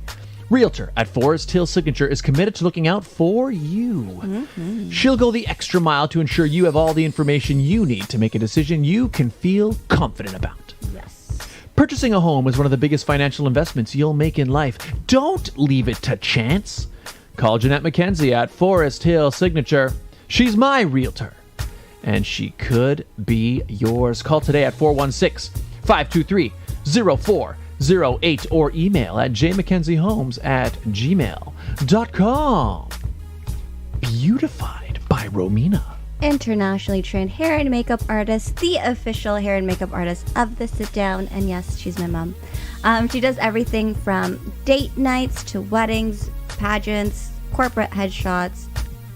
Realtor at Forest Hill Signature, is committed to looking out for you. She'll go the extra mile to ensure you have all the information you need to make a decision you can feel confident about. Yes. Purchasing a home is one of the biggest financial investments you'll make in life. Don't leave it to chance. Call Jeanette McKenzie at Forest Hill Signature. She's my realtor, and she could be yours. Call today at 416-523-0408 or email at JMckenziehomes@gmail.com. Beautified by Romina. Internationally trained hair and makeup artist, the official hair and makeup artist of the Sit Down. And yes, she's my mom. She does everything from date nights to weddings, pageants, corporate headshots,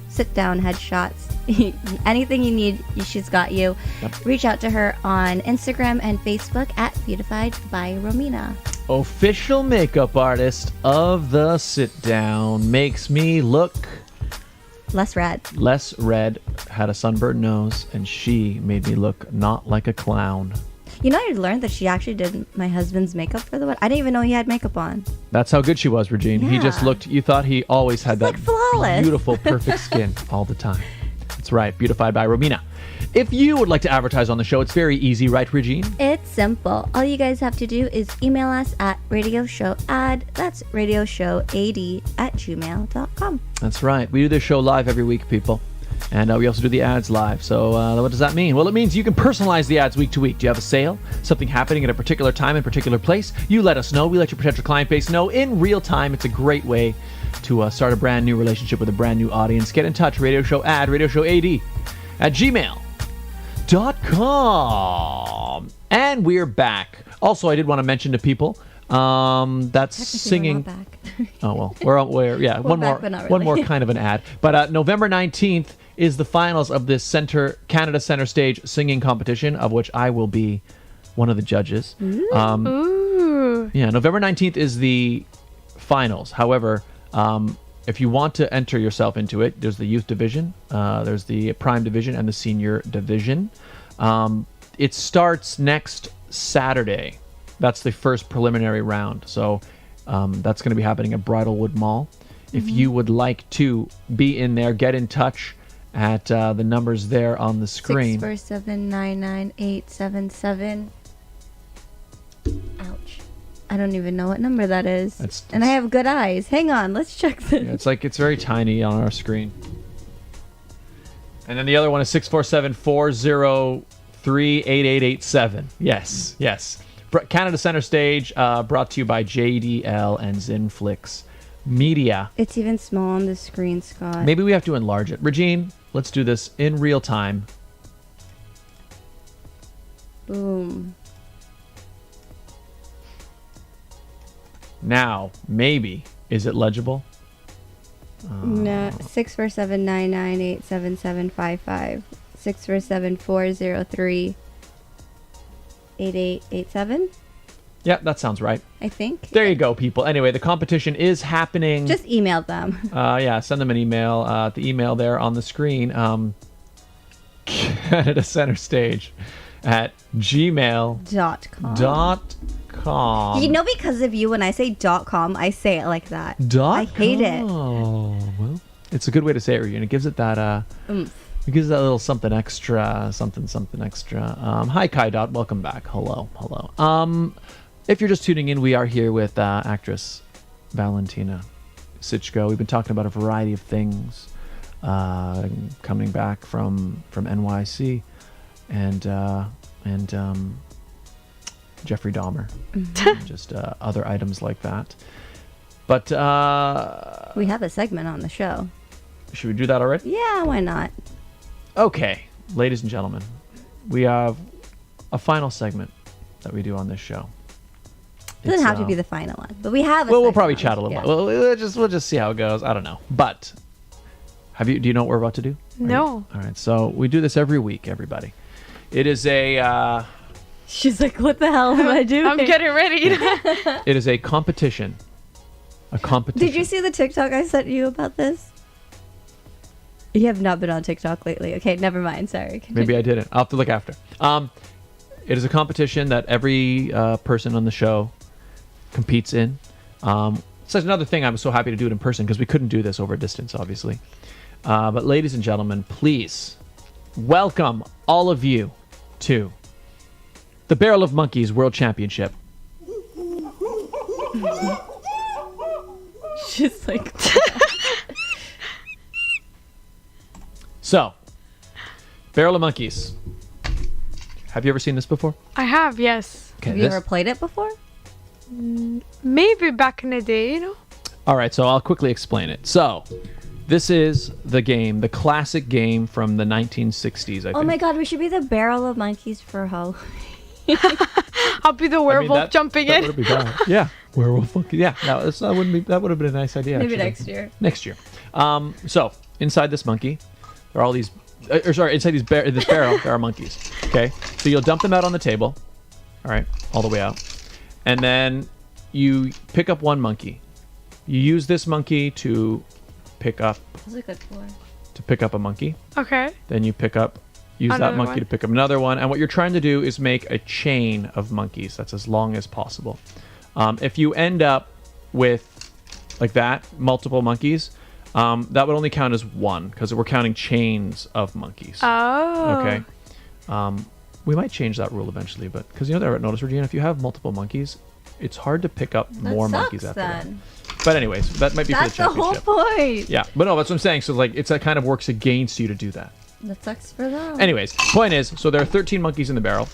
sit-down headshots. Anything you need, she's got you. Yep. Reach out to her on Instagram and Facebook at Beautified by Romina. Official makeup artist of the Sit Down. Makes me look Less red. less red, had a sunburned nose, and she made me look not like a clown. You know, I learned that she actually did my husband's makeup for the wedding. I didn't even know he had makeup on. That's how good she was, Regine. He just Yeah. looked, you thought he always had that like flawless. beautiful, perfect skin all the time. That's right, beautified by Romina. If you would like to advertise on the show, it's very easy, right, Regine? It's simple. All you guys have to do is email us at radio show ad. That's radioshowad@gmail.com. That's right. We do this show live every week, people. And we also do the ads live. So what does that mean? Well, it means you can personalize the ads week to week. Do you have a sale? Something happening at a particular time in a particular place? You let us know. We let your potential client base know in real time. It's a great way to start a brand new relationship with a brand new audience. Get in touch. Radio Show Ad, radioshowad@gmail.com. And we're back. Also, I did want to mention to people that's singing. We're not back. Oh well, we're yeah. We're one back, more, but not one really. more kind of an ad. But November 19th is the finals of this Canada Center Stage singing competition, of which I will be one of the judges. Ooh. Yeah, November 19th is the finals. However, if you want to enter yourself into it, there's the youth division, there's the prime division, and the senior division. It starts next Saturday. That's the first preliminary round. So that's going to be happening at Bridalwood Mall. If you would like to be in there, get in touch at the numbers there on the screen. 647-99877. Ouch. I don't even know what number that is. And I have good eyes. Hang on, let's check this. Yeah, it's very tiny on our screen. And then the other one is 647-403-8887. Yes. Canada Center Stage, brought to you by JDL and Zinflix Media. It's even small on the screen, Scott. Maybe we have to enlarge it. Regine, let's do this in real time. Boom. Now, maybe, is it legible? No, 647-9987755. 647-403-8887. Yeah, that sounds right. I think. There you go, people. Anyway, the competition is happening. Just email them. Yeah, send them an email. The email there on the screen. Canada Center Stage at gmail.com. You know, because of you, when I say .com, I say it like that. I hate it. Oh, well, it's a good way to say it, Regina. It gives it that, it gives that little something extra, something extra. Hi, Kai Dot. Welcome back. Hello. If you're just tuning in, we are here with actress Valentyna Sichko. We've been talking about a variety of things, coming back from NYC and Jeffrey Dahmer, and just other items like that. But we have a segment on the show. Should we do that already? Yeah, why not? Okay, ladies and gentlemen, we have a final segment that we do on this show. It doesn't have to be the final one, but we have. We'll probably chat a little bit. We'll just see how it goes. I don't know, but do you know what we're about to do? No. All right, so we do this every week, everybody. It is a. She's like, "What the hell am I doing?" I'm getting ready. It is a competition. A competition. Did you see the TikTok I sent you about this? You have not been on TikTok lately. Okay, never mind. Sorry. Maybe I didn't. I'll have to look after. It is a competition that every person on the show competes in. So another thing, I'm so happy to do it in person because we couldn't do this over a distance, obviously. But ladies and gentlemen, please welcome all of you to the Barrel of Monkeys World Championship. She's like... So, Barrel of Monkeys. Have you ever seen this before? I have, yes. Okay, Have you ever played it before? Maybe back in the day, you know? All right, so I'll quickly explain it. So, this is the game, the classic game from the 1960s, I think. Oh my god, we should be the Barrel of Monkeys for Halloween. I'll be the werewolf jumping in. That would be bad. Yeah, werewolf monkey. Yeah, that would have been a nice idea. Maybe actually. next year. So inside this monkey, there are all these. Inside this barrel, there are monkeys. Okay, so you'll dump them out on the table. All right, all the way out, and then you pick up one monkey. You use this monkey to pick up. What's it good for? To pick up a monkey. Okay. Then you use Another that monkey one. to pick up another one. And what you're trying to do is make a chain of monkeys that's as long as possible. If you end up with, like that, multiple monkeys, that would only count as one because we're counting chains of monkeys. Oh. Okay. We might change that rule eventually, but because you know, notice, Regina, if you have multiple monkeys, it's hard to pick up That more sucks, monkeys after that. then. But anyways, that might be That's for the the whole championship. point. Yeah, but no, that's what I'm saying. So like, that kind of works against you to do that. That sucks for them. Anyways, point is, so there are 13 monkeys in the barrel.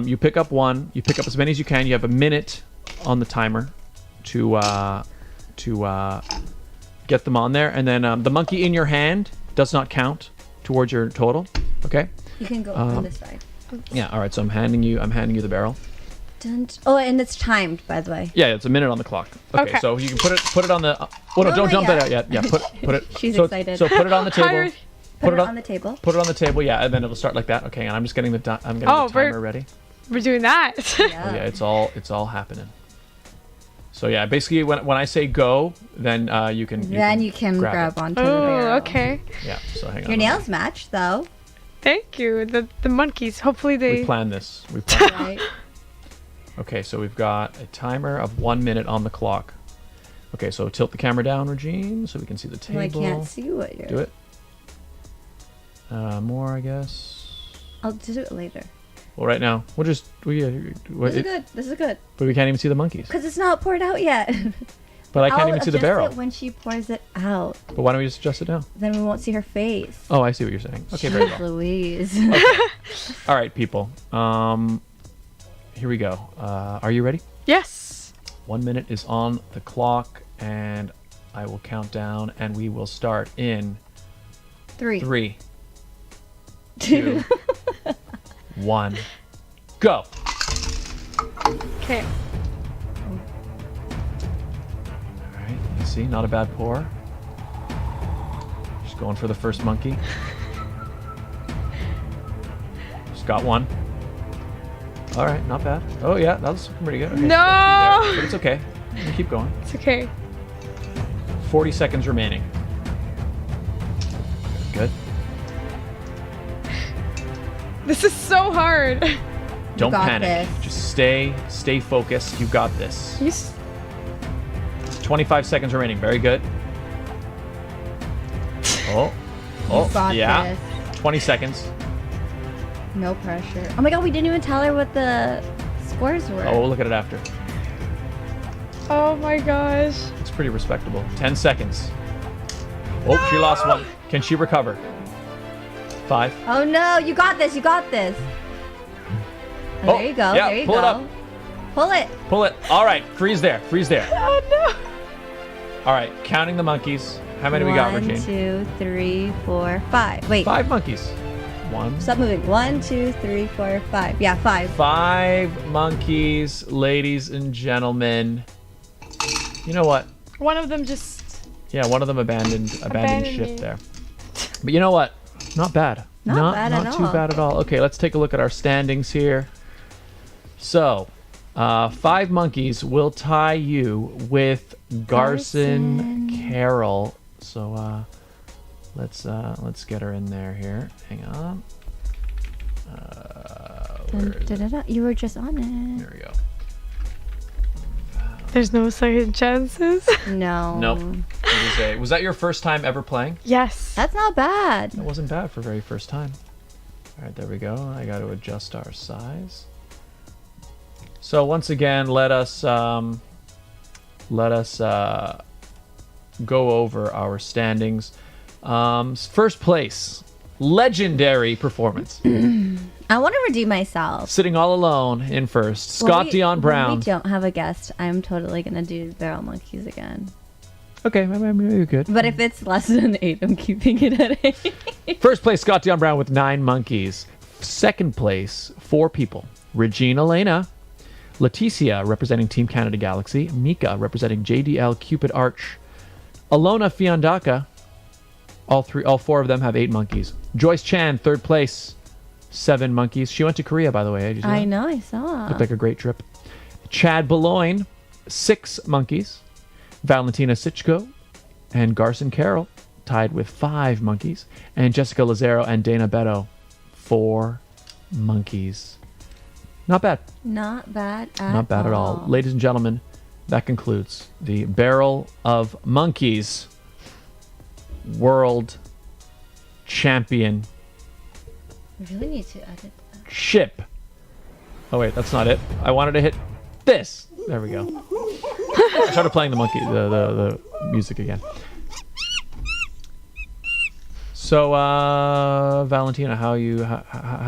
You pick up one. You pick up as many as you can. You have a minute on the timer to get them on there, and then the monkey in your hand does not count towards your total. Okay. You can go on this side. Yeah. All right. So I'm handing you the barrel. Oh, and it's timed, by the way. Yeah, it's a minute on the clock. Okay. So you can put it on the. Oh no! No, Don't not jump that yet. out yet. Yeah. Put it. She's so, excited. So put it on the table. Put it on the table. Put it on the table. Yeah, and then it'll start like that. Okay. And I'm just getting the timer ready. We're doing that. Oh, yeah, it's all happening. So yeah, basically when I say go, then you can grab onto the Oh, barrel. okay. Yeah. So hang on. Your nails match though. Thank you. The monkeys. Hopefully We they. planned this. We planned. Right. Okay, so we've got a timer of 1 minute on the clock. Okay, so tilt the camera down, Regine, so we can see the table. Well, I can't see what you're. Do it. More, I guess. I'll do it later. Well, right now we'll just This is good. This is good. But we can't even see the monkeys. Because it's not poured out yet. But I can't even see the I'll barrel. adjust it when she pours it out. But why don't we just adjust it now? Then we won't see her face. Oh, I see what you're saying. Okay, very Jeez well. Louise. All right, people. Here we go. Are you ready? Yes. 1 minute is on the clock, and I will count down, and we will start in 3, 2, 1, go. Okay. All right, you see, not a bad pour. Just going for the first monkey. Just got one. All right, not bad. Oh yeah, that was pretty good. Okay, No! there, but it's okay. You can keep going. It's okay. 40 seconds remaining. Good. This is so hard. Don't got panic. this. Just stay focused. You got this. You s- 25 seconds remaining. Very good. Oh, got yeah. this. 20 seconds. No pressure. Oh my god, we didn't even tell her what the scores were. Oh, we'll look at it after. Oh my gosh. It's pretty respectable. 10 seconds. Oh, she lost one. Can she recover? 5. Oh no, you got this. You got this. Oh, Oh, there you go. yeah, there you pull go. it up. Pull it. Pull it. All right, freeze there. Freeze there. Oh no. All right, counting the monkeys. How many we got, Regine? 1, 2, 3, 4, 5. Wait. 5 monkeys. 1. Stop moving. 1, 2, 3, 4, 5. Yeah, 5. 5 monkeys, ladies and gentlemen. You know what? One of them just. Yeah, one of them abandoned Abandoned ship me. there. But you know what? Not bad. Not bad at Not too all. bad at all. Okay, let's take a look at our standings here. So, 5 monkeys will tie you with Garson Carroll. So, let's get her in there here. Hang on. Where is it? You were just on it. There we go. There's no second chances. No. Nope. Was that your first time ever playing? Yes. That's not bad. That wasn't bad for very first time. All right, there we go. I got to adjust our size. So once again, let us go over our standings. First place, legendary performance, I want to redeem myself. sitting all alone in first. Scott Dion When Brown. we don't have a guest, I'm totally going to do Barrel Monkeys again. Okay, maybe you're good. But if it's less than 8, I'm keeping it at 8. First place, Scott Dion Brown with 9 monkeys. Second place, 4 people. Regine, Alaina. Leticia, representing Team Canada Galaxy. Mika, representing JDL Cupid Arch. Alona Fiandaka. All 4 of them have 8 monkeys. Joyce Chan, third place. 7 monkeys. She went to Korea, by the way. Did you see I that? know, I saw. Looked like a great trip. Chad Beloin, 6 monkeys. Valentyna Sichko and Garson Carroll tied with 5 monkeys. And Jessica Lazaro and Dana Beto, 4 monkeys. Not bad. Not bad at all. Not bad at all. Ladies and gentlemen, that concludes the Barrel of Monkeys World Champion We really need to edit that. Ship. Oh wait, that's not it. I wanted to hit this. There we go. I started playing the music again. So, Valentyna, how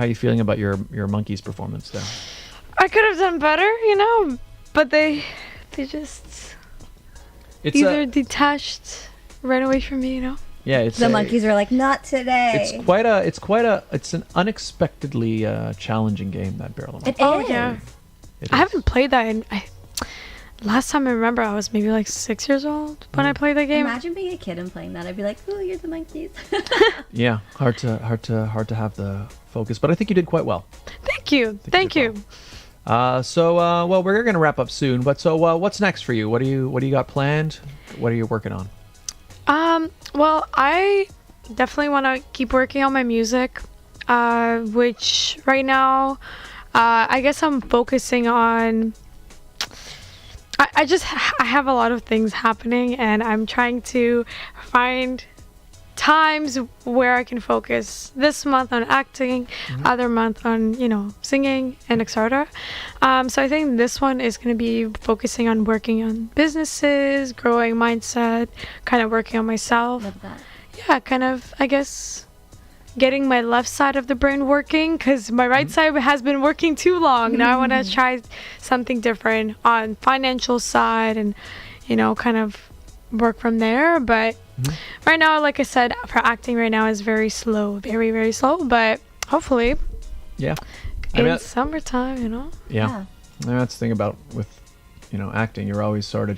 you feeling about your monkeys performance there? I could have done better, but they just either detached right away from me, Yeah, the monkeys are like, not today. It's an unexpectedly challenging game, that barrel of monkeys. It Oh is. yeah. It I is. haven't played that last time I remember I was maybe like 6 years old when I played that game. Imagine being a kid and playing that. I'd be like, "Ooh, you're the monkeys." Yeah, hard to have the focus, but I think you did quite well. Thank you. Thank you. Well, we're gonna wrap up soon, but what's next for you? What do you got planned? What are you working on? Well, I definitely want to keep working on my music, which right now, I guess I'm focusing on. I have a lot of things happening, and I'm trying to find times where I can focus. This month on acting, other month on singing and etc. So I think this one is going to be focusing on working on businesses, growing mindset, kind of working on myself. Love that. Yeah, kind of, I guess, getting my left side of the brain working, because my right side has been working too long. Now I want to try something different on financial side and kind of work from there. But right now, like I said, for acting right now is very slow, very, very slow, but hopefully Yeah. in summertime, Yeah. And that's the thing about with acting, you're always at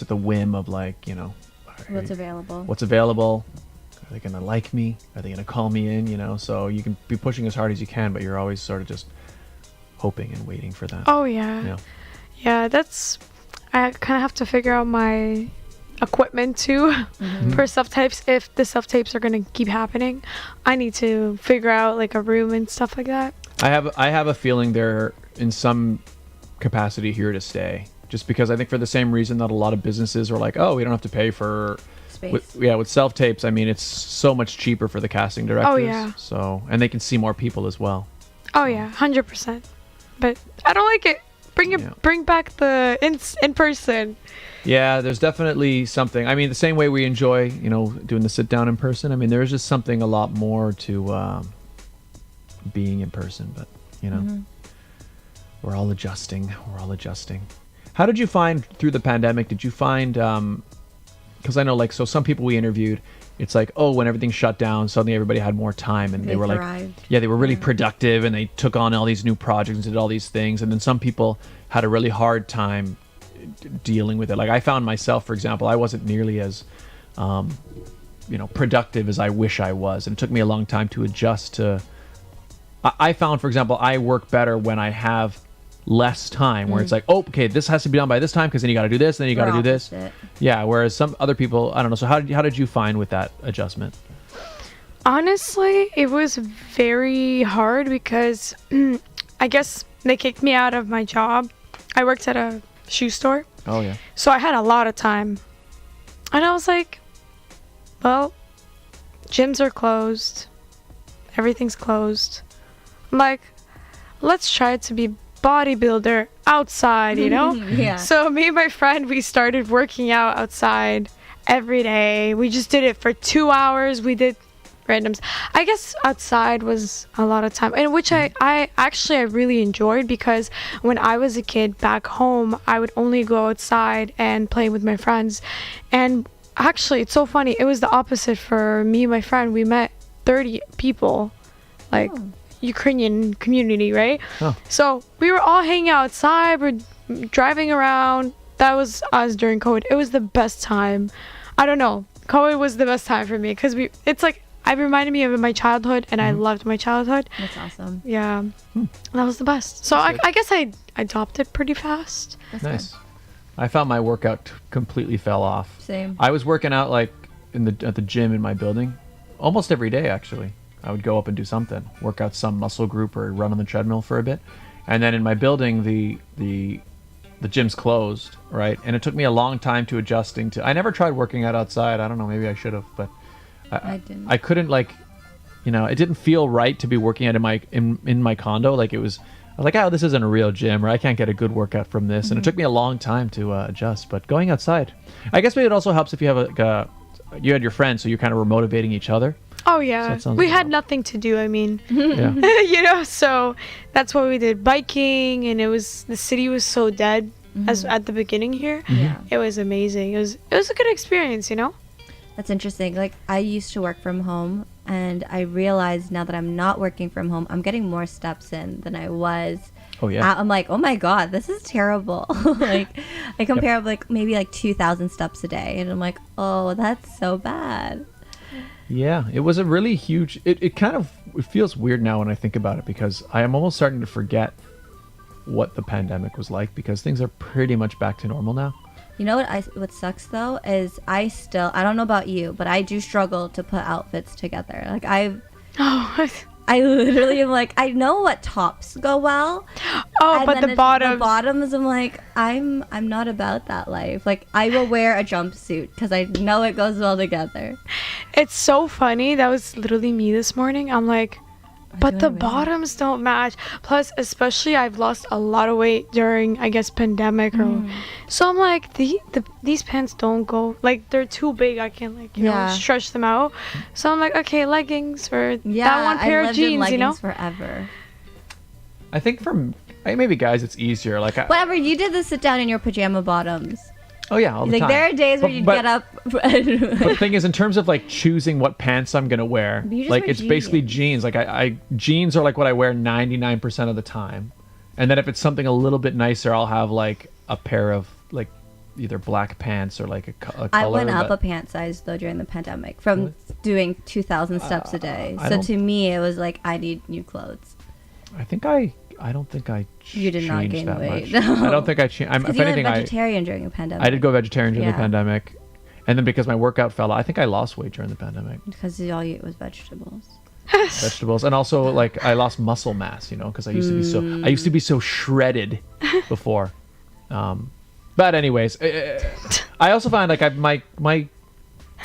the whim of like, What's available? what's available. Are they gonna like me? Are they gonna call me in? So you can be pushing as hard as you can, but you're always sort of just hoping and waiting for that. Oh yeah. Yeah, I kind of have to figure out my equipment too for self-tapes. If the self-tapes are going to keep happening, I need to figure out like a room and stuff like that. I have a feeling they're in some capacity here to stay, just because I think for the same reason that a lot of businesses are like, oh, we don't have to pay for Space. with self-tapes. I mean, it's so much cheaper for the casting directors. Oh, yeah. So, and they can see more people as well. Oh yeah, 100%. But I don't like it. Bring back the in person. Yeah, there's definitely something. I mean, the same way we enjoy, doing the sit down in person. I mean, there's just something a lot more to being in person. But we're all adjusting. How did you find through the pandemic? Did you find? Because I know, so some people we interviewed, it's like, oh, when everything shut down, suddenly everybody had more time, and they were thrived. they were really productive, and they took on all these new projects and did all these things. And then some people had a really hard time dealing with it. Like I found myself, for example, I wasn't nearly as, productive as I wish I was, and it took me a long time to adjust to. I found, for example, I work better when I have less time, where it's like, oh, okay, this has to be done by this time, because then you got to do this, and then you got to do this. Yeah, whereas some other people, I don't know. So how did you find with that adjustment? Honestly, it was very hard because I guess they kicked me out of my job. I worked at a shoe store. Oh yeah. So I had a lot of time. And I was like, well, gyms are closed. Everything's closed. I'm like, let's try to be bodybuilder outside, Yeah. So me and my friend, we started working out outside every day. We just did it for 2 hours. We did randoms. I guess outside was a lot of time, and which I really enjoyed, because when I was a kid back home, I would only go outside and play with my friends. And actually, it's so funny, it was the opposite for me and my friend. We met 30 people, Ukrainian community, right? Oh. So we were all hanging outside, we're driving around. That was us during COVID. It was the best time. I don't know, COVID was the best time for me, because it's like, it reminded me of my childhood, and I loved my childhood. That's awesome. Yeah, that was the best. So I guess I adopted pretty fast. That's Nice. good. I found my workout completely fell off. Same. I was working out at the gym in my building almost every day, actually. I would go up and do something, work out some muscle group or run on the treadmill for a bit. And then in my building, the gym's closed, right? And it took me a long time to adjusting to. I never tried working out outside. I don't know, maybe I should have, but I didn't. I couldn't, it didn't feel right to be working out in my condo. Like, it was, was like, oh, this isn't a real gym, or I can't get a good workout from this. And it took me a long time to adjust. But going outside, I guess maybe it also helps if you have you had your friends, so you're kind of motivating each other. Oh yeah, So we had nothing to do. I mean, Yeah. so that's what we did, biking, and the city was so dead as at the beginning here. Yeah. It was amazing. It was a good experience. That's interesting. Like, I used to work from home, and I realized now that I'm not working from home, I'm getting more steps in than I was. Oh yeah. I'm like, oh my God, this is terrible. Like, I compare like maybe like 2,000 steps a day, and I'm like, oh, that's so bad. Yeah, it was a really huge. It feels weird now when I think about it, because I am almost starting to forget what the pandemic was like, because things are pretty much back to normal now. You know what sucks though is I don't know about you, but I do struggle to put outfits together. Like I literally am like, I know what tops go well. Oh, and but then the bottoms. The bottoms, I'm like, I'm not about that life. Like, I will wear a jumpsuit because I know it goes well together. It's so funny. That was literally me this morning. I'm like, but the bottoms don't match. Plus, especially I've lost a lot of weight during, I guess, pandemic. So I'm like, these pants don't go. Like, they're too big. I can't, like, you know, stretch them out. So I'm like, okay, leggings or that one pair of jeans, in leggings forever. I think maybe guys, it's easier. Like, whatever, you did the sit down in your pajama bottoms. Oh yeah, all the time. There are days where you get up. But the thing is, in terms of like choosing what pants I'm gonna wear, like it's basically jeans. Like I jeans are like what I wear 99% of the time, and then if it's something a little bit nicer, I'll have like a pair of like either black pants or like a color. I went up a pant size though during the pandemic from doing 2,000 steps a day. So to me, it was like I need new clothes. I don't think I You did not gain weight. Much. No. I don't think I changed. If anything, went vegetarian during the pandemic. I did go vegetarian during the pandemic, and then because my workout fell, I think I lost weight during the pandemic. Because all you ate was vegetables. Vegetables, and also like I lost muscle mass, because I used to be so shredded before. But anyways, I also find like I've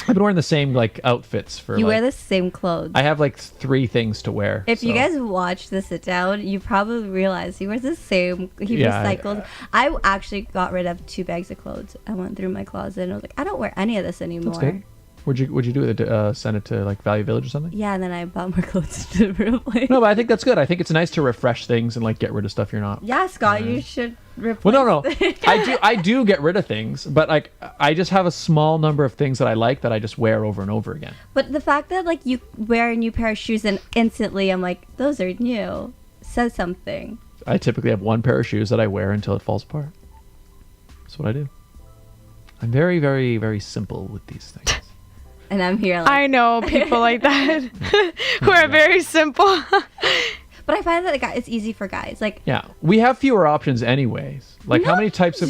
been wearing the same like outfits for. You wear the same clothes. I have like 3 things to wear. If you guys watch the sit down, you probably realize he wears the same. He recycles. I actually got rid of 2 bags of clothes. I went through my closet and I was like, I don't wear any of this anymore. That's good. What'd you do with it? Send it to like Value Village or something? Yeah, and then I bought more clothes to replace. No, but I think that's good. I think it's nice to refresh things and like get rid of stuff you're not. Yeah, Scott, you should replace. Well, no. I do get rid of things, but like I just have a small number of things that I like that I just wear over and over again. But the fact that like you wear a new pair of shoes and instantly I'm like, those are new, says something. I typically have 1 pair of shoes that I wear until it falls apart. That's what I do. I'm very, very, very simple with these things. And I'm here like... I know people like that who are very simple. But I find that it's easy for guys. Like, yeah, we have fewer options anyways. Like how many types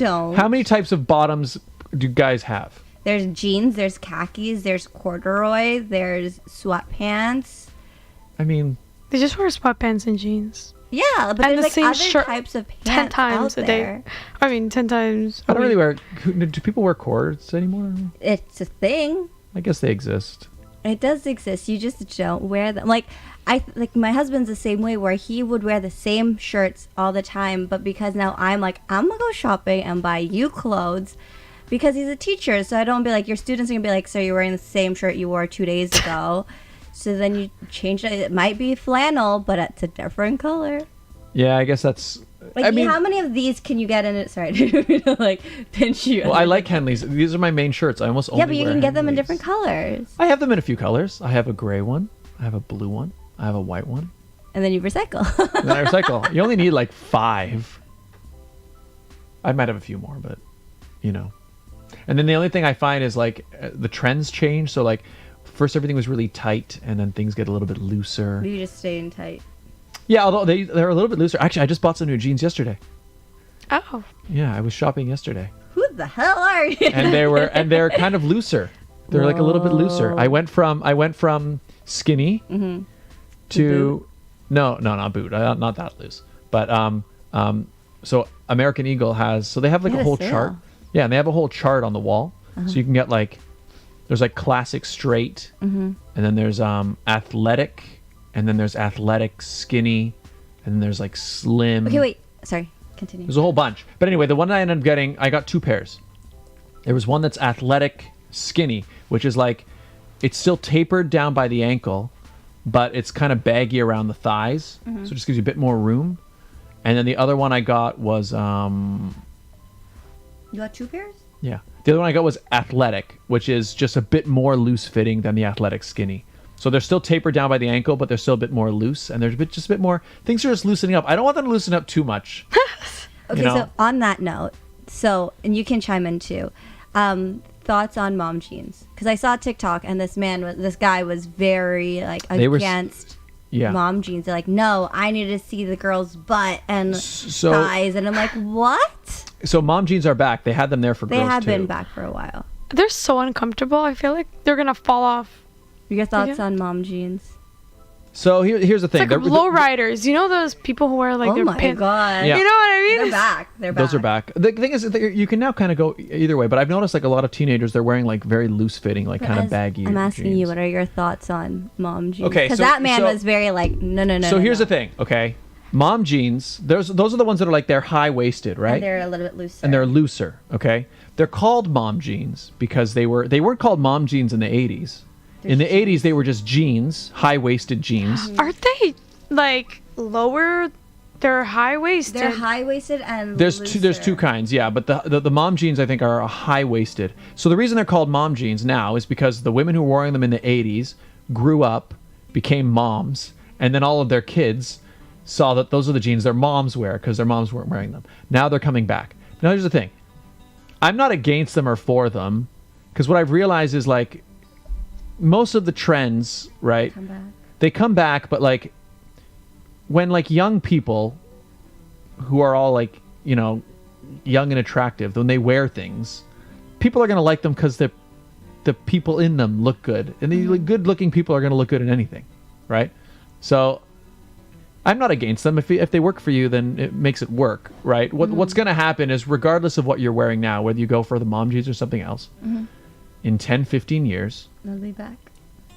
of bottoms do guys have? There's jeans, there's khakis, there's corduroy, there's sweatpants. I mean, they just wear sweatpants and jeans. Yeah, but there's like other types of pants 10 times out a there. day. I mean, 10 times. I don't really wear. Do people wear cords anymore? It's a thing. I guess they exist. It does exist. You just don't wear them. Like my husband's the same way, where he would wear the same shirts all the time, but because now I'm like, I'm gonna go shopping and buy you clothes, because he's a teacher, so I don't be like, your students are gonna be like, so you're wearing the same shirt you wore 2 days ago. So then you change it. It might be flannel, but it's a different color. Yeah, I guess that's. Like, how many of these can you get in it? Sorry, to like pinch you. Well, I like Henleys. These are my main shirts. I almost only wear but you can get them in Henleys. different colors. I have them in a few colors. I have a gray one. I have a blue one. I have a white one. And then you recycle. And then I recycle. You only need like 5. I might have a few more, but And then the only thing I find is like the trends change. So like first everything was really tight, and then things get a little bit looser. You just stay in tight. Yeah, although they're a little bit looser. Actually, I just bought some new jeans yesterday. Oh. Yeah, I was shopping yesterday. Who the hell are you? And they're kind of looser. They're like a little bit looser. I went from skinny to no, not boot. Not that loose. But so American Eagle has, so they have like a whole chart. Yeah, and they have a whole chart on the wall. So you can get like, there's like classic straight, and then there's athletic, and then there's athletic skinny, and then there's like slim. Okay, wait. Sorry. Continue. There's a whole bunch. But anyway, the one I ended up getting, I got 2 pairs. There was one that's athletic skinny, which is like, it's still tapered down by the ankle, but it's kind of baggy around the thighs. So it just gives you a bit more room. And then the other one I got was, You got 2 pairs? yeah. The other one I got was athletic, which is just a bit more loose fitting than the athletic skinny. So they're still tapered down by the ankle, but they're still a bit more loose. And there's just a bit more, things are just loosening up. I don't want them to loosen up too much. Okay, so on that note, and you can chime in too. Thoughts on mom jeans? Because I saw TikTok and this guy was very like against mom jeans. They're like, no, I need to see the girl's butt and thighs, and I'm like, what? So mom jeans are back. They had them there for girls too. They have been back for a while. They're so uncomfortable. I feel like they're gonna fall off. Your thoughts on mom jeans? So here's the thing. It's like low riders. You know those people who wear like their pants? God. Yeah. You know what I mean? They're back. Those are back. The thing is, that you can now kind of go either way. But I've noticed like a lot of teenagers, they're wearing like very loose fitting, like kind of baggy. I'm asking jeans. you, what are your thoughts on mom jeans? Okay, because that man was very like, no. So here's the thing. Okay, mom jeans. Those are the ones that are like they're high waisted, right? And they're a little bit looser. And they're looser. Okay, they're called mom jeans because they weren't called mom jeans in the 80s. In the 80s, they were just jeans, high-waisted jeans. Aren't they like lower? They're high-waisted. They're high-waisted and there's looser. two kinds, yeah. But the mom jeans, I think, are high-waisted. So the reason they're called mom jeans now is because the women who were wearing them in the 80s grew up, became moms, and then all of their kids saw that those are the jeans their moms wear because their moms weren't wearing them. Now they're coming back. Now here's the thing. I'm not against them or for them because what I've realized is like, most of the trends, right? They come back, but like when like young people who are all like, young and attractive, when they wear things, people are going to like them because the people in them look good. And the good looking people are going to look good in anything, right? So I'm not against them. If they work for you, then it makes it work, right? What's going to happen is regardless of what you're wearing now, whether you go for the mom jeans or something else, in 10, 15 years, they'll be back.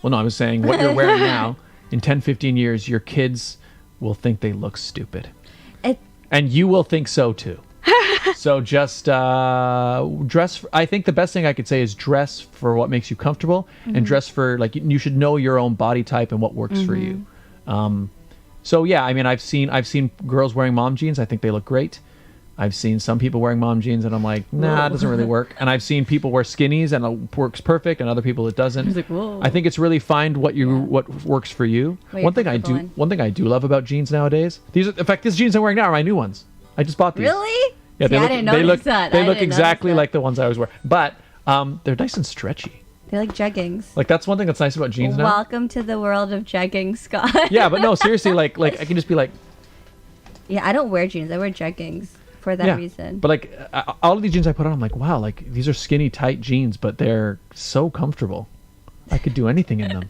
Well, no, I was saying what you're wearing now, in 10, 15 years, your kids will think they look stupid. And you will think so too. So just dress. I think the best thing I could say is dress for what makes you comfortable and dress for, like, you should know your own body type and what works for you. So yeah, I mean, I've seen girls wearing mom jeans. I think they look great. I've seen some people wearing mom jeans and I'm like, nah, it doesn't really work. And I've seen people wear skinnies and it works perfect, and other people it doesn't. Like, whoa. I think it's really find what works for you. One thing I do love about jeans nowadays. In fact, these jeans I'm wearing now are my new ones. I just bought these. Really? Yeah, I didn't notice that. They look exactly like the ones I was wearing, but they're nice and stretchy. They're like jeggings. Like, that's one thing that's nice about jeans now. Welcome to the world of jeggings, Scott. Yeah, but no, seriously, like I can just be like. Yeah, I don't wear jeans. I wear jeggings. For that reason. But like all of these jeans I put on, I'm like, wow, like these are skinny, tight jeans, but they're so comfortable. I could do anything in them.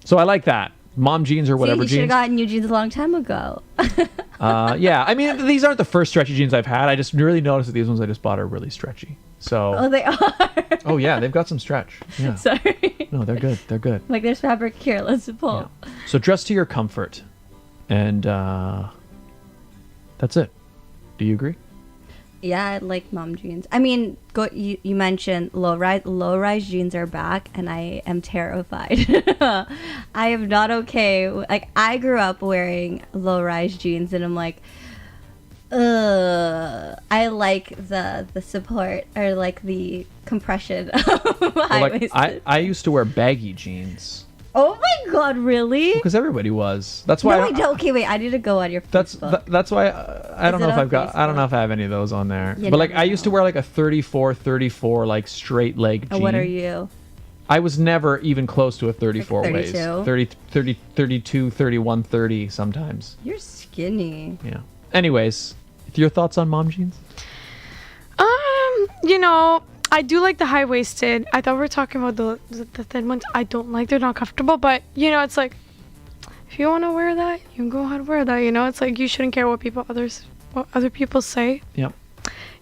So I like that. Mom jeans or whatever you jeans. should have gotten new jeans a long time ago. Yeah, I mean, these aren't the first stretchy jeans I've had. I just really noticed that these ones I just bought are really stretchy. So. Oh, they are. Oh yeah, they've got some stretch. Yeah. Sorry. No, they're good. They're good. Like there's fabric here. Let's pull. Yeah. So dress to your comfort, and that's it. Do you agree? Yeah, I like mom jeans. I mean, you mentioned low-rise jeans are back, and I am terrified. I am not okay. Like, I grew up wearing low-rise jeans, and I'm like, I like the support, or like the compression of high-waisted. Like, I used to wear baggy jeans. Oh my God, really? Because everybody was. That's why. No, I don't. Okay, wait. I need to go on your Facebook. That's why I don't know if I don't know if I have any of those on there. But like I used to wear like a 34 like straight leg jean. What are you? I was never even close to a 34 like waist. 32? 32, 31, 30 sometimes. You're skinny. Yeah. Anyways, your thoughts on mom jeans? I do like the high-waisted. I thought we were talking about the thin ones. I don't like. They're not comfortable, but it's like, if you want to wear that, you can go ahead and wear that. It's like you shouldn't care what other people say. Yep.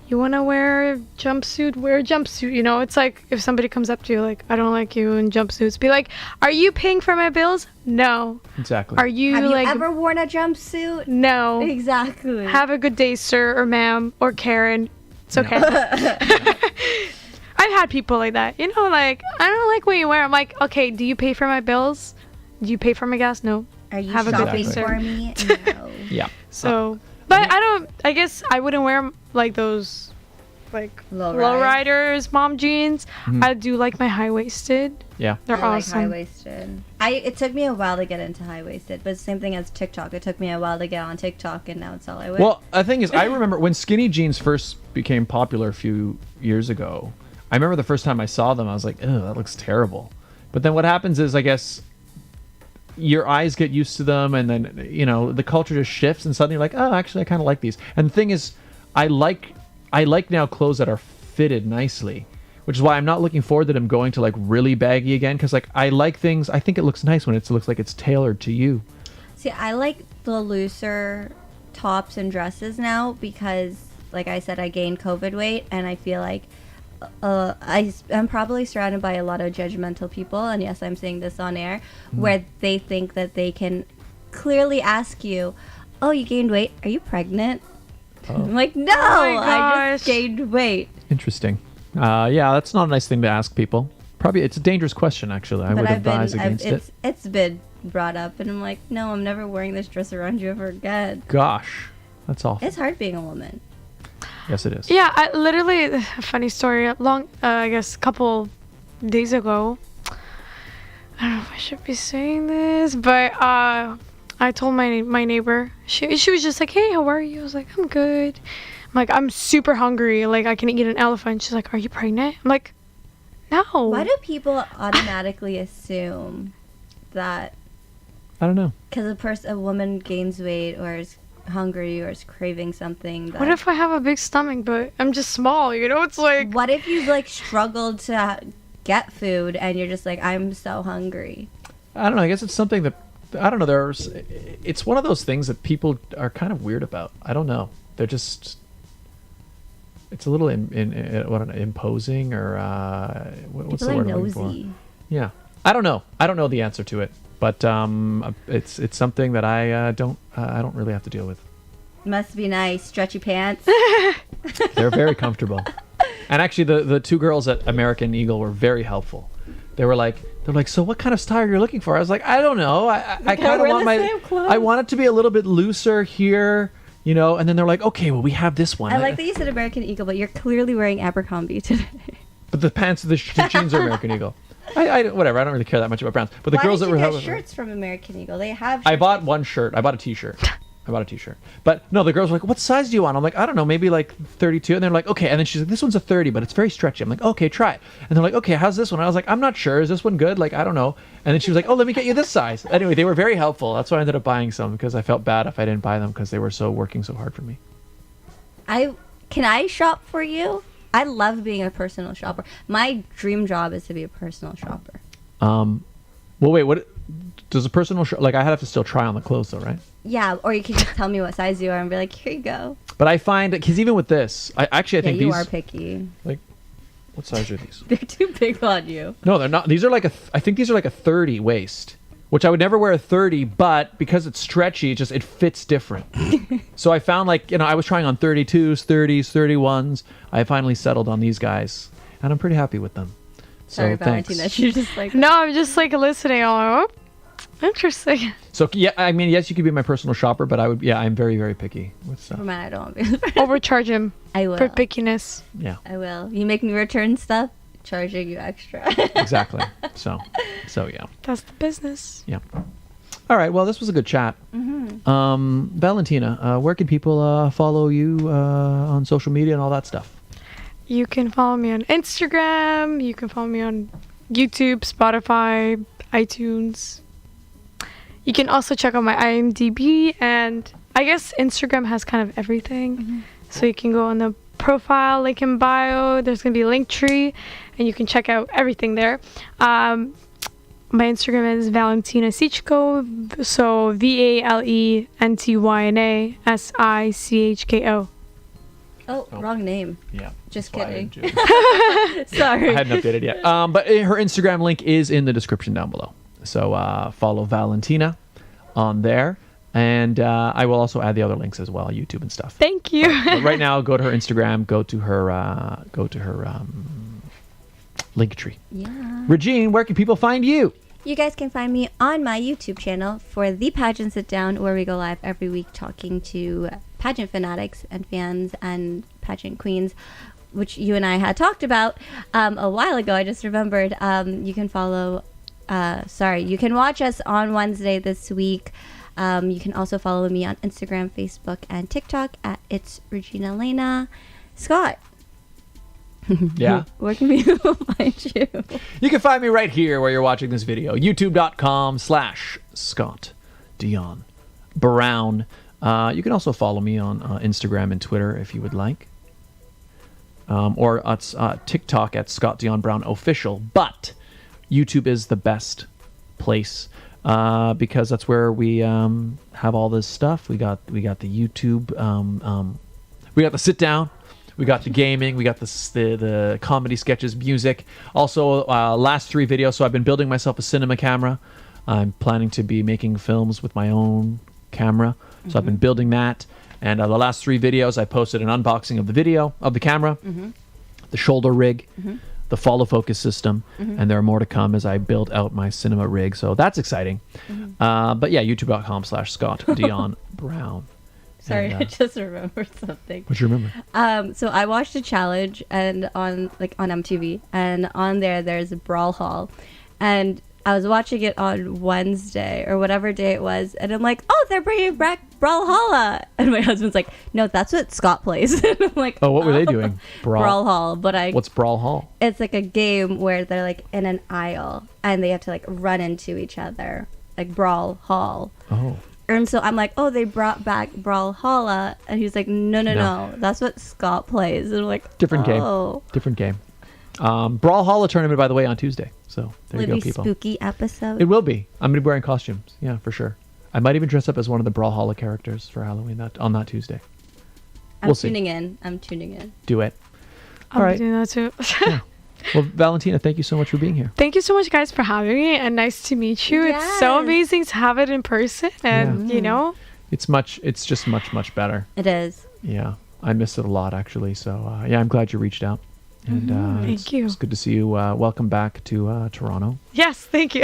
you want to wear a jumpsuit, wear a jumpsuit. You know, it's like if somebody comes up to you like, I don't like you in jumpsuits, be like, are you paying for my bills? No. Exactly. Are you Have like you ever worn a jumpsuit? No. Exactly. Have a good day, sir or ma'am or Karen. It's okay. I've had people like that. You know, like, I don't like what you wear. I'm like, okay, do you pay for my bills? Do you pay for my gas? No. Are you Have a good shopping day, sir. for me? No. Yeah. So, but I guess I wouldn't wear like those like lowriders, mom jeans. I do like my high-waisted. Yeah. They're I awesome. like high-waisted. It took me a while to get into high-waisted, but it's the same thing as TikTok. It took me a while to get on TikTok, and now it's all I wear. Well, the thing is, I remember when skinny jeans first became popular a few years ago. I remember the first time I saw them, I was like, "Oh, that looks terrible." But then what happens is, I guess, your eyes get used to them, and then you know the culture just shifts, and suddenly you're like, "Oh, actually, I kind of like these." And the thing is, I like now clothes that are fitted nicely, which is why I'm not looking forward to them going to like really baggy again, because like I like things. I think it looks nice when it looks like it's tailored to you. See, I like the looser tops and dresses now because, like I said, I gained COVID weight, and I feel like I'm probably surrounded by a lot of judgmental people, and yes, I'm saying this on air, where they think that they can clearly ask you, "Oh, you gained weight? Are you pregnant?" I'm like, "No, I just gained weight." Interesting. Yeah, that's not a nice thing to ask people. Probably, it's a dangerous question, actually. I would advise against it. It's been brought up, and I'm like, "No, I'm never wearing this dress around you ever again." Gosh, that's awful. It's hard being a woman. Yes, it is. Yeah, I literally, a funny story. I guess a couple days ago, I don't know if I should be saying this, but I told my neighbor. She was just like, "Hey, how are you?" I was like, "I'm good." I'm like, "I'm super hungry. Like, I can eat an elephant." She's like, "Are you pregnant?" I'm like, "No." Why do people automatically assume that? I don't know. Because a woman gains weight or is hungry or is craving something. What if I have a big stomach but I'm just small? You know, it's like. What if you like struggled to get food and you're just like, I'm so hungry? I don't know. I guess it's something that I don't know. It's one of those things that people are kind of weird about. I don't know. They're just. It's a little imposing or what's the word I'm looking for? Yeah, I don't know. I don't know the answer to it, but it's something that I don't really have to deal with. Must be nice, stretchy pants. They're very comfortable, and actually the two girls at American Eagle were very helpful. They're like, so what kind of style you're looking for? I was like, I don't know. I kind of want I want it to be a little bit looser here. You know, and then they're like, okay, well, we have this one. I like that you said American Eagle, but you're clearly wearing Abercrombie today. But the pants, the jeans are American Eagle. Whatever. I don't really care that much about brands. But the girls that were having shirts from American Eagle, they have. I bought one shirt. I bought a T-shirt. But no, the girls were like, what size do you want? I'm like, I don't know, maybe like 32. And they're like, okay. And then she's like, this one's a 30, but it's very stretchy. I'm like, okay, try it. And they're like, okay, how's this one? I was like, I'm not sure. Is this one good? Like, I don't know. And then she was like, oh, let me get you this size. Anyway, they were very helpful. That's why I ended up buying some because I felt bad if I didn't buy them because they were working so hard for me. Can I shop for you? I love being a personal shopper. My dream job is to be a personal shopper. Well, wait, what does a personal like I have to still try on the clothes though, right? Yeah, or you can just tell me what size you are and be like, here you go. But I find because even with this, I think you these are picky. Like, what size are these? They're too big on you. No, they're not. These are like I think these are like a 30 waist, which I would never wear a 30, but because it's stretchy, it fits different. So I found I was trying on 32s, 30s, 31s. I finally settled on these guys, and I'm pretty happy with them. Sorry, so thanks. Valentyna. You're just like. No, I'm just like listening. Oh, interesting. So yeah, I mean, yes, you could be my personal shopper, but I'm very, very picky with stuff. For mine, I don't want to be. Overcharge him. I will. For pickiness. Yeah. I will. You make me return stuff, charging you extra. Exactly. So yeah. That's the business. Yeah. All right. Well, this was a good chat. Mm-hmm. Valentyna, where can people follow you on social media and all that stuff? You can follow me on Instagram. You can follow me on YouTube, Spotify, iTunes. You can also check out my IMDb, and I guess Instagram has kind of everything. Mm-hmm. So you can go on the profile, link in bio. There's going to be a link tree, and you can check out everything there. My Instagram is Valentyna Sichko, so VALENTYNA SICHKO. Oh, wrong name. Yeah. Just that's why I kidding. didn't do it. Sorry. I hadn't updated yet. But her Instagram link is in the description down below. So follow Valentyna on there. And I will also add the other links as well, YouTube and stuff. Thank you. But right now, go to her Instagram, go to her Linktree. Yeah. Regine, where can people find you? You guys can find me on my YouTube channel for The Pageant Sit Down, where we go live every week talking to pageant fanatics and fans and pageant queens, which you and I had talked about a while ago. I just remembered. You can you can watch us on Wednesday this week. You can also follow me on Instagram, Facebook, and TikTok at It's Regine Alaina. Scott. Yeah. Where can people find you? You can find me right here where you're watching this video. YouTube.com/Scott Dion Brown. You can also follow me on Instagram and Twitter if you would like. Or at TikTok at Scott Dion Brown Official. But YouTube is the best place because that's where we have all this stuff. We got the YouTube. We got the sit down. We got the gaming. We got the comedy sketches, music. Also, last 3 videos. So I've been building myself a cinema camera. I'm planning to be making films with my own camera. So I've been building that. And the last 3 videos, I posted an unboxing of the camera, the shoulder rig, the follow focus system, and there are more to come as I build out my cinema rig. So that's exciting. But yeah, youtube.com/Scott Dion Brown. Sorry, And, I just remembered something. What you remember? So I watched a challenge and on MTV, and on there's a Brawl Hall, and I was watching it on Wednesday or whatever day it was, and I'm like, oh, they're bringing back Brawlhalla, and my husband's like, no, that's what Scott plays. And I'm like, Oh, what were they doing? Brawl Hall, but What's Brawl Hall? it's like a game where they're like in an aisle and they have to like run into each other, like Brawl Hall. Oh. And so I'm like, oh, they brought back Brawlhalla, and he's like, no, that's what Scott plays. And I'm like, Different game. oh. Different game. Brawlhalla tournament, by the way, on Tuesday. So there Will you it go, be people. spooky episode? It will be. I'm going to be wearing costumes. Yeah, for sure. I might even dress up as one of the Brawlhalla characters for Halloween on that Tuesday. I'm see. tuning in. I'm tuning in. Do it. I'll All be right. doing that too. Yeah. Well, Valentyna, thank you so much for being here. Thank you so much, guys, for having me, and nice to meet you. It's so Yes. amazing to have it in person, and you know, It's just much better. It is. Yeah. I missed it a lot, actually. So, yeah, I'm glad you reached out. And Thank you. It's good to see you. Welcome back to Toronto. yes, thank you.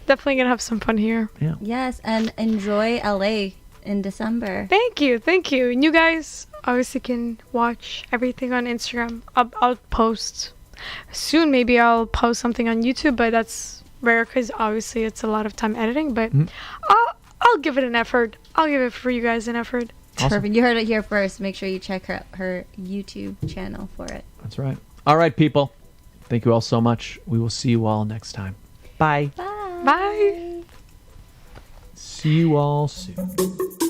Definitely gonna have some fun here. Yeah. Yes, and enjoy LA in December. Thank you. And you guys obviously can watch everything on Instagram. I'll post soon. Maybe I'll post something on YouTube, but that's rare because obviously it's a lot of time editing. But I'll give it an effort. I'll give it for you guys an effort. Awesome. Perfect. You heard it here first. Make sure you check her YouTube channel for it. That's right. All right, people. Thank you all so much. We will see you all next time. Bye. Bye. Bye. See you all soon.